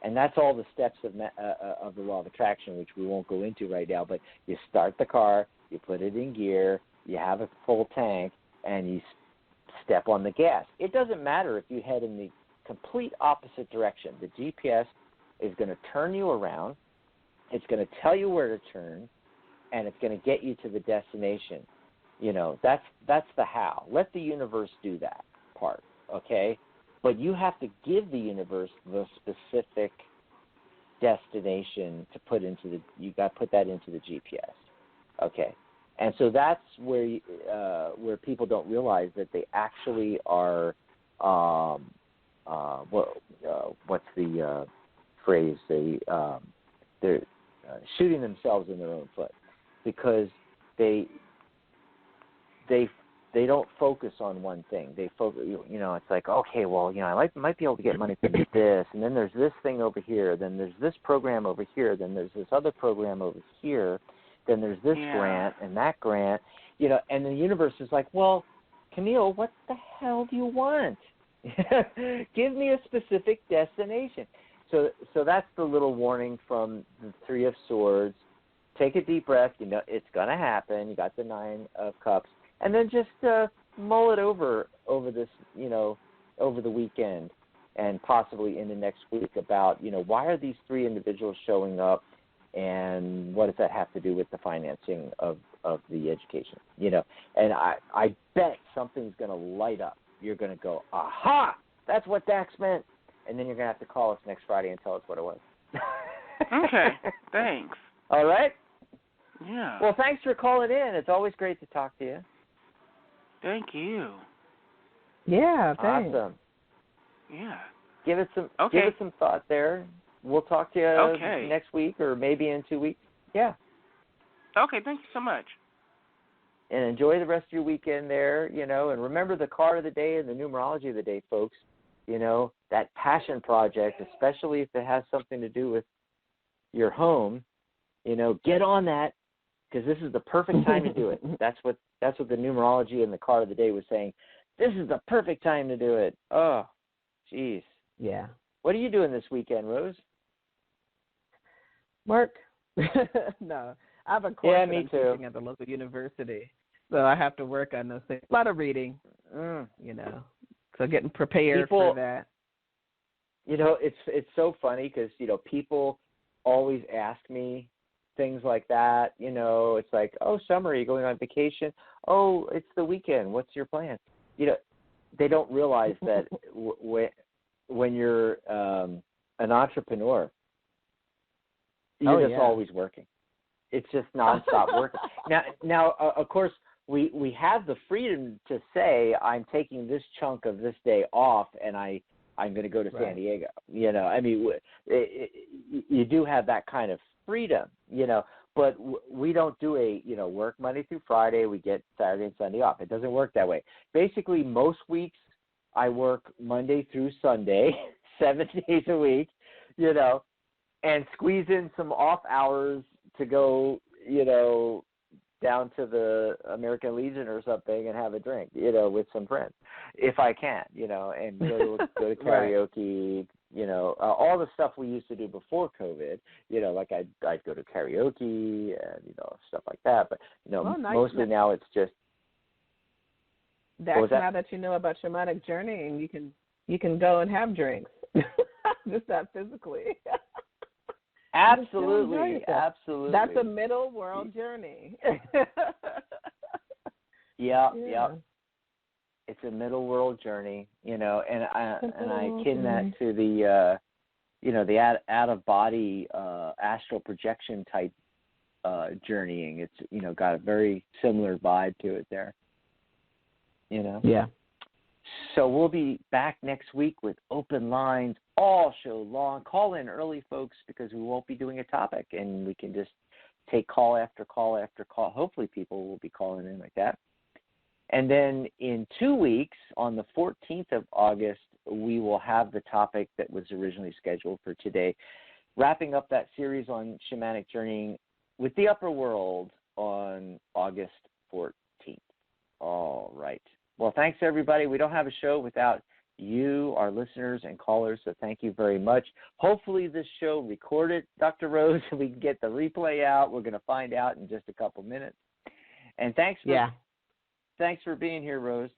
And that's all the steps of the law of attraction, which we won't go into right now. But you start the car, you put it in gear, you have a full tank, and you step on the gas. It doesn't matter if you head in the complete opposite direction. The GPS is going to turn you around. It's going to tell you where to turn, and it's going to get you to the destination. That's the how. Let the universe do that part, okay? But you have to give the universe the specific destination to put into you got to put that into the GPS, okay? And so that's where people don't realize that they actually are what's the phrase? They're shooting themselves in their own foot, because they don't focus on one thing. They focus, it's like, okay, well, I might be able to get money from this, and then there's this thing over here, then there's this program over here, then there's this other program over here, then there's this grant and that grant, and the universe is like, well, Camille, what the hell do you want? Give me a specific destination. So that's the little warning from the Three of Swords. Take a deep breath. It's going to happen. You got the Nine of Cups. And then just mull it over this, over the weekend and possibly into next week about, why are these three individuals showing up, and what does that have to do with the financing of the education? And I bet something's going to light up. You're going to go, aha, that's what Dax meant. And then you're going to have to call us next Friday and tell us what it was. Okay, thanks. All right? Yeah. Well, thanks for calling in. It's always great to talk to you. Thank you. Yeah, thanks. Awesome. Yeah. Give it some thought there. we'll talk to you next week or maybe in 2 weeks. Yeah. Okay, thank you so much. And enjoy the rest of your weekend there, and remember the card of the day and the numerology of the day, folks. That passion project, especially if it has something to do with your home, get on that, because this is the perfect time to do it. That's what the numerology and the card of the day was saying. This is the perfect time to do it. Oh, jeez. Yeah. What are you doing this weekend, Rose? Work. No, I have a course that I'm teaching at the local university, so I have to work on those things. A lot of reading, so getting prepared for that. It's so funny because, people always ask me things like that. It's like, oh, summer, are you going on vacation? Oh, it's the weekend. What's your plan? They don't realize that when you're an entrepreneur, you're just always working. It's just nonstop working. Now, of course, we have the freedom to say I'm taking this chunk of this day off, and I'm going to go to San Diego. You do have that kind of freedom, but we don't do work Monday through Friday. We get Saturday and Sunday off. It doesn't work that way. Basically, most weeks I work Monday through Sunday, 7 days a week, and squeeze in some off hours to go, down to the American Legion or something and have a drink, with some friends, if I can, and go to karaoke, all the stuff we used to do before COVID, like I'd go to karaoke and, stuff like that. But, mostly now it's just. Now that you know about Shamanic Journeying, you can go and have drinks, just not physically. Absolutely. That's a middle world journey. Yeah. It's a middle world journey, and I akin that to the, the out of body astral projection type journeying. It's got a very similar vibe to it there. Yeah. So we'll be back next week with open lines all show long. Call in early, folks, because we won't be doing a topic, and we can just take call after call after call. Hopefully people will be calling in like that. And then in 2 weeks, on the 14th of August, we will have the topic that was originally scheduled for today, wrapping up that series on Shamanic Journeying with the upper world on August 14th. All right. Well, thanks, everybody. We don't have a show without you, our listeners and callers, so thank you very much. Hopefully this show recorded, Dr. Rose, and we can get the replay out. We're going to find out in just a couple minutes. And thanks for being here, Rose.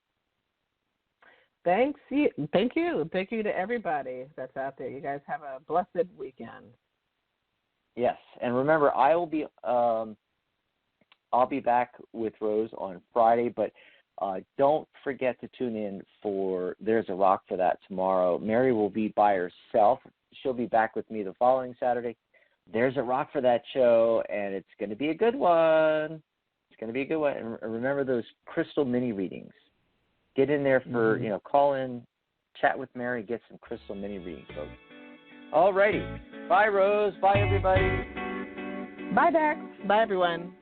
Thank you. Thank you to everybody that's out there. You guys have a blessed weekend. Yes, and remember, I'll be back with Rose on Friday, but don't forget to tune in for There's a Rock for That tomorrow. Mary will be by herself. She'll be back with me the following Saturday. There's a Rock for That show, and it's going to be a good one. It's going to be a good one. And remember those crystal mini readings. Get in there for, call in, chat with Mary, get some crystal mini readings, folks. All righty. Bye, Rose. Bye, everybody. Bye, Dax. Bye, everyone.